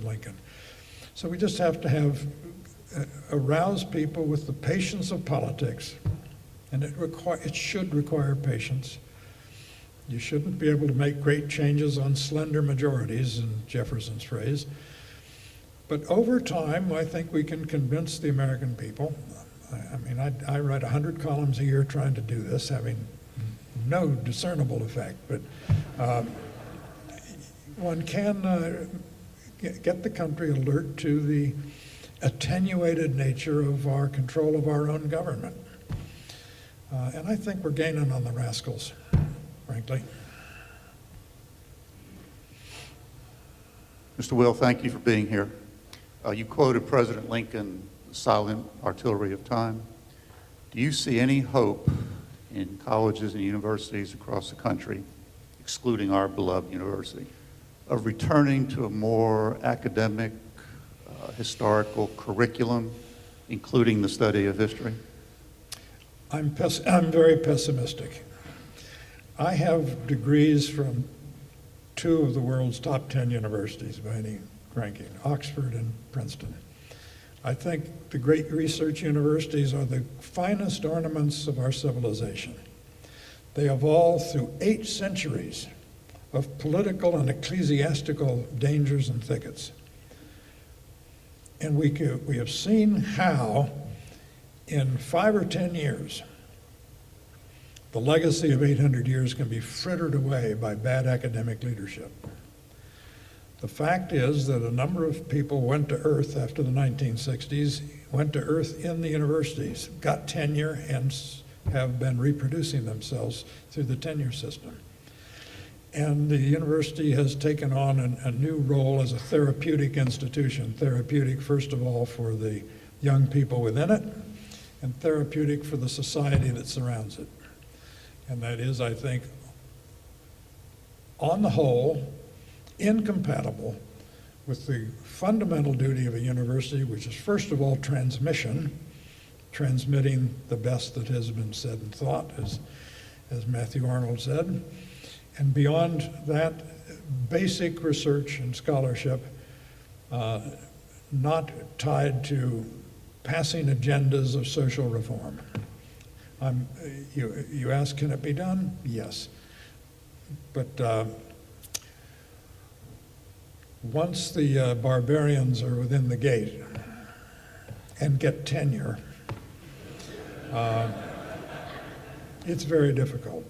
Lincoln. So we just have to arouse people with the patience of politics, and it should require patience. You shouldn't be able to make great changes on slender majorities, in Jefferson's phrase. But over time, I think we can convince the American people. I mean, I write 100 columns a year trying to do this, having no discernible effect. But one can get the country alert to the attenuated nature of our control of our own government. And I think we're gaining on the rascals, frankly. Mr. Will, thank you for being here. You quoted President Lincoln, silent artillery of time. Do you see any hope in colleges and universities across the country, excluding our beloved university, of returning to a more academic, historical curriculum, including the study of history? I'm very pessimistic. I have degrees from two of the world's top 10 universities by any ranking, Oxford and Princeton. I think the great research universities are the finest ornaments of our civilization. They evolved through 8 centuries of political and ecclesiastical dangers and thickets. And we have seen how, in 5 or 10 years, the legacy of 800 years can be frittered away by bad academic leadership. The fact is that a number of people went to Earth after the 1960s, went to Earth in the universities, got tenure, and have been reproducing themselves through the tenure system. And the university has taken on a new role as a therapeutic institution, therapeutic first of all for the young people within it, and therapeutic for the society that surrounds it. And that is, I think, on the whole, incompatible with the fundamental duty of a university, which is first of all transmission, transmitting the best that has been said and thought, as Matthew Arnold said, and beyond that, basic research and scholarship, not tied to passing agendas of social reform. You ask, can it be done? Yes. But once the barbarians are within the gate and get tenure, it's very difficult.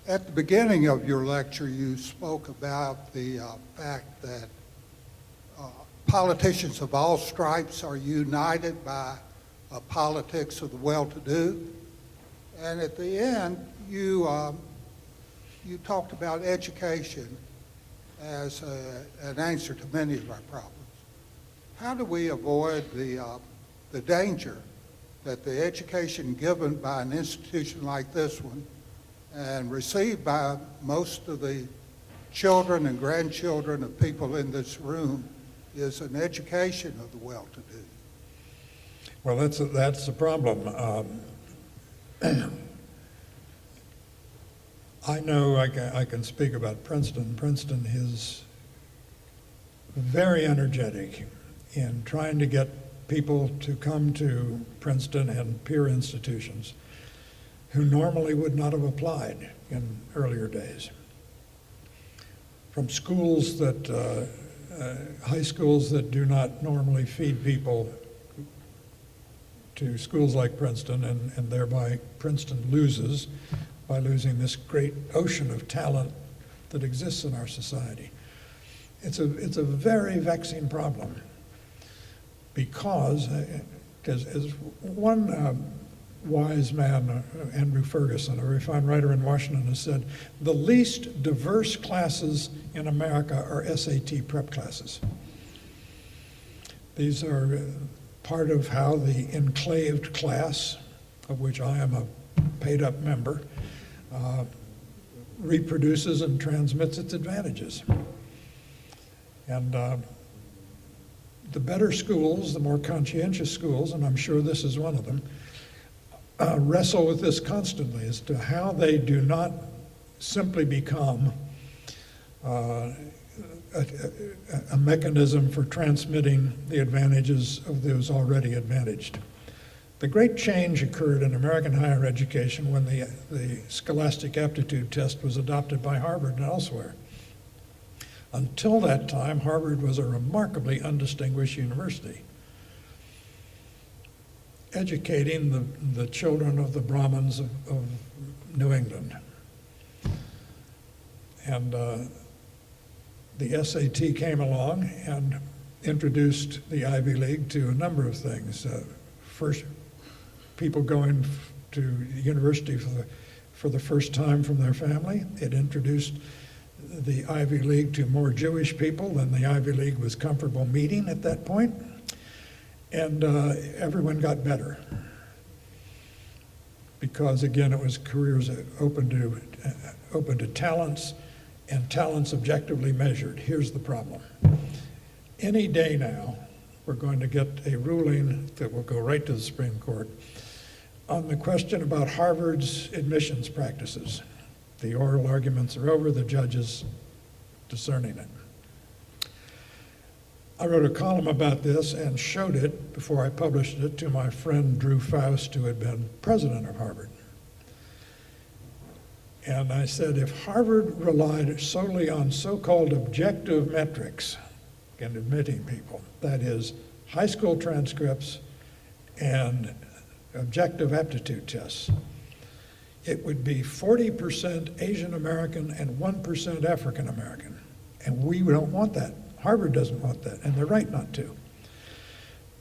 At the beginning of your lecture, you spoke about the fact that politicians of all stripes are united by politics of the well-to-do. And at the end, you talked about education as an answer to many of our problems. How do we avoid the danger that the education given by an institution like this one and received by most of the children and grandchildren of people in this room is an education of the well-to-do. Well, that's the problem. I know I can speak about Princeton. Princeton is very energetic in trying to get people to come to Princeton and peer institutions who normally would not have applied in earlier days. From schools that, high schools that do not normally feed people to schools like Princeton, and thereby Princeton loses by losing this great ocean of talent that exists in our society. It's a very vexing problem because as one wise man, Andrew Ferguson, a very fine writer in Washington, has said, the least diverse classes in America are SAT prep classes. These are part of how the enclaved class, of which I am a paid-up member, reproduces and transmits its advantages. And the better schools, the more conscientious schools, and I'm sure this is one of them, wrestle with this constantly as to how they do not simply become a mechanism for transmitting the advantages of those already advantaged. The great change occurred in American higher education when the Scholastic Aptitude Test was adopted by Harvard and elsewhere. Until that time, Harvard was a remarkably undistinguished university, educating the children of the Brahmins of New England. And the SAT came along and introduced the Ivy League to a number of things. First, people going to university for the first time from their family. It introduced the Ivy League to more Jewish people than the Ivy League was comfortable meeting at that point. And everyone got better because, again, it was careers open to talents, and talents objectively measured. Here's the problem. Any day now, we're going to get a ruling that will go right to the Supreme Court on the question about Harvard's admissions practices. The oral arguments are over, the judge is discerning it. I wrote a column about this and showed it before I published it to my friend Drew Faust, who had been president of Harvard. And I said, if Harvard relied solely on so-called objective metrics in admitting people, that is, high school transcripts and objective aptitude tests, it would be 40% Asian American and 1% African American. And we don't want that. Harvard doesn't want that, and they're right not to.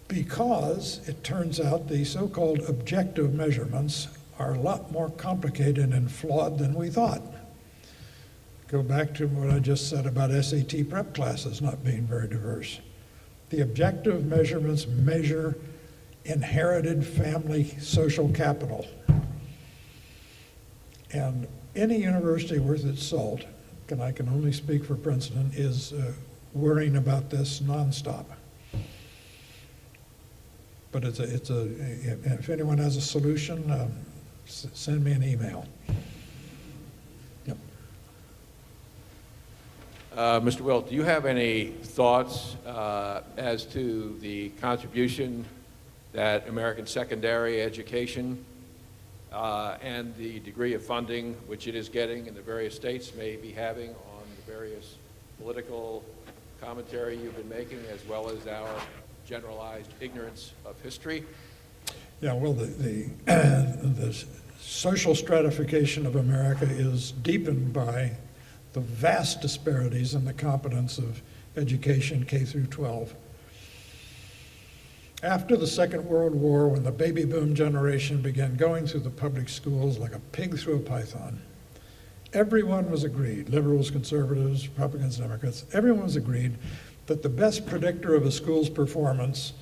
Because it turns out the so-called objective measurements are a lot more complicated and flawed than we thought. Go back to what I just said about SAT prep classes not being very diverse. The objective measurements measure inherited family social capital. And any university worth its salt, and I can only speak for Princeton, is worrying about this nonstop. But if anyone has a solution, send me an email. Yep. Mr. Wilt, do you have any thoughts as to the contribution that American secondary education and the degree of funding which it is getting in the various states may be having on the various political commentary you've been making, as well as our generalized ignorance of history? Yeah, well, the social stratification of America is deepened by the vast disparities in the competence of education K through 12. After the Second World War, when the baby boom generation began going through the public schools like a pig through a python, everyone was agreed, liberals, conservatives, Republicans, Democrats, everyone was agreed that the best predictor of a school's performance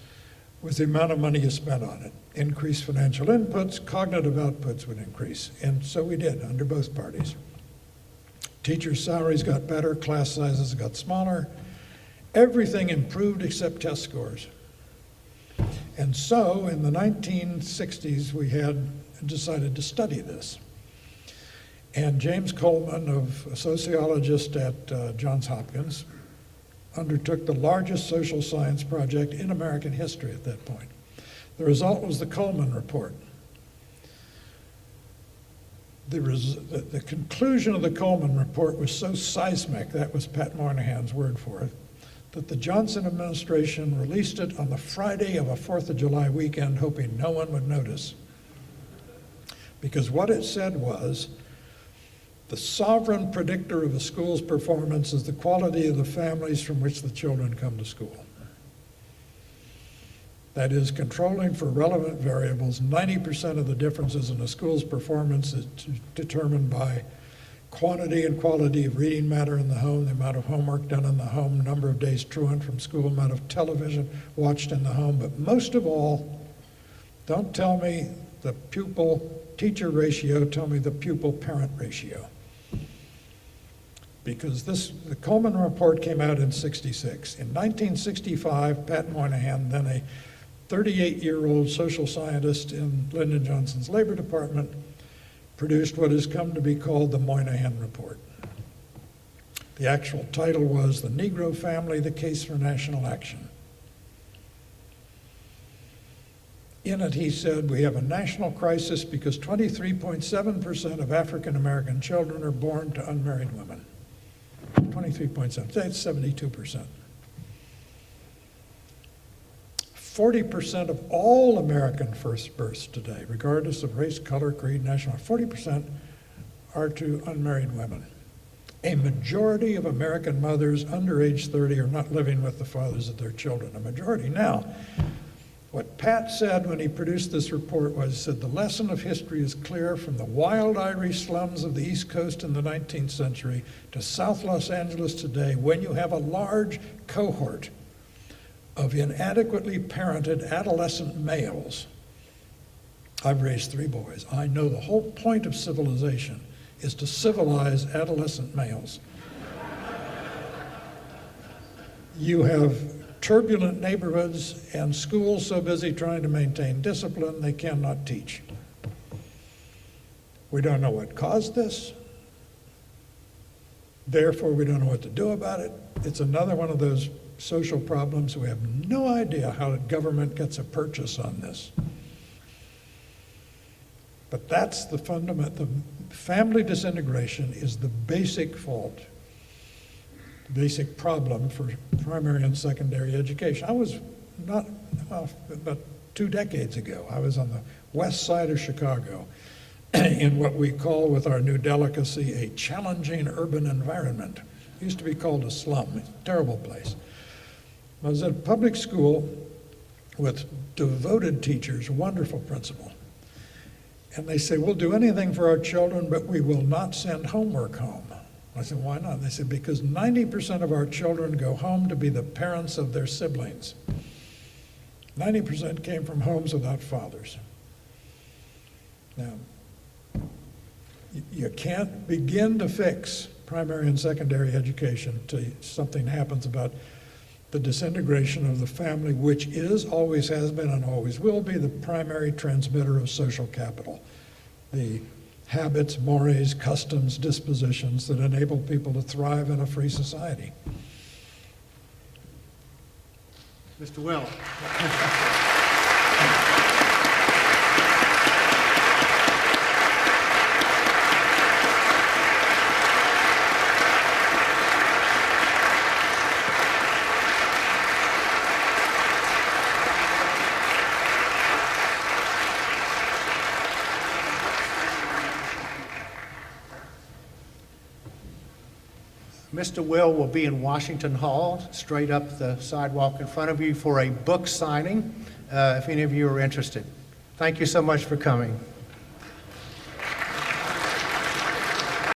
was the amount of money you spent on it. Increased financial inputs, cognitive outputs would increase. And so we did under both parties. Teachers' salaries got better, class sizes got smaller. Everything improved except test scores. And so in the 1960s, we had decided to study this. And James Coleman, a sociologist at Johns Hopkins, undertook the largest social science project in American history at that point. The result was the Coleman Report. The conclusion of the Coleman Report was so seismic, that was Pat Moynihan's word for it, that the Johnson administration released it on the Friday of a 4th of July weekend, hoping no one would notice. Because what it said was, the sovereign predictor of a school's performance is the quality of the families from which the children come to school. That is, controlling for relevant variables, 90% of the differences in a school's performance is determined by quantity and quality of reading matter in the home, the amount of homework done in the home, number of days truant from school, amount of television watched in the home. But most of all, don't tell me the pupil-teacher ratio, tell me the pupil-parent ratio. Because the Coleman Report came out in '66. In 1965, Pat Moynihan, then a 38-year-old social scientist in Lyndon Johnson's Labor Department, produced what has come to be called the Moynihan Report. The actual title was The Negro Family, the Case for National Action. In it, he said, we have a national crisis because 23.7% of African American children are born to unmarried women. 23.7, that's 72%. 40% of all American first births today, regardless of race, color, creed, nationality, 40% are to unmarried women. A majority of American mothers under age 30 are not living with the fathers of their children, a majority. Now, what Pat said when he produced this report was, he said, the lesson of history is clear from the wild Irish slums of the East Coast in the 19th century to South Los Angeles today, when you have a large cohort of inadequately parented adolescent males. I've raised 3 boys. I know the whole point of civilization is to civilize adolescent males. You have turbulent neighborhoods and schools so busy trying to maintain discipline they cannot teach. We don't know what caused this. Therefore, we don't know what to do about it. It's another one of those social problems. We have no idea how the government gets a purchase on this. But that's the fundamental. The family disintegration is the basic fault, the basic problem for primary and secondary education. I was about 2 decades ago, I was on the west side of Chicago in what we call with our new delicacy a challenging urban environment. It used to be called a slum, it's a terrible place. I was at a public school with devoted teachers, wonderful principal. And they say, we'll do anything for our children, but we will not send homework home. I said, why not? They said, because 90% of our children go home to be the parents of their siblings. 90% came from homes without fathers. Now, you can't begin to fix primary and secondary education until something happens about the disintegration of the family, which is, always has been, and always will be the primary transmitter of social capital. The habits, mores, customs, dispositions that enable people to thrive in a free society. Mr. Will. Mr. Will be in Washington Hall, straight up the sidewalk in front of you for a book signing, if any of you are interested. Thank you so much for coming.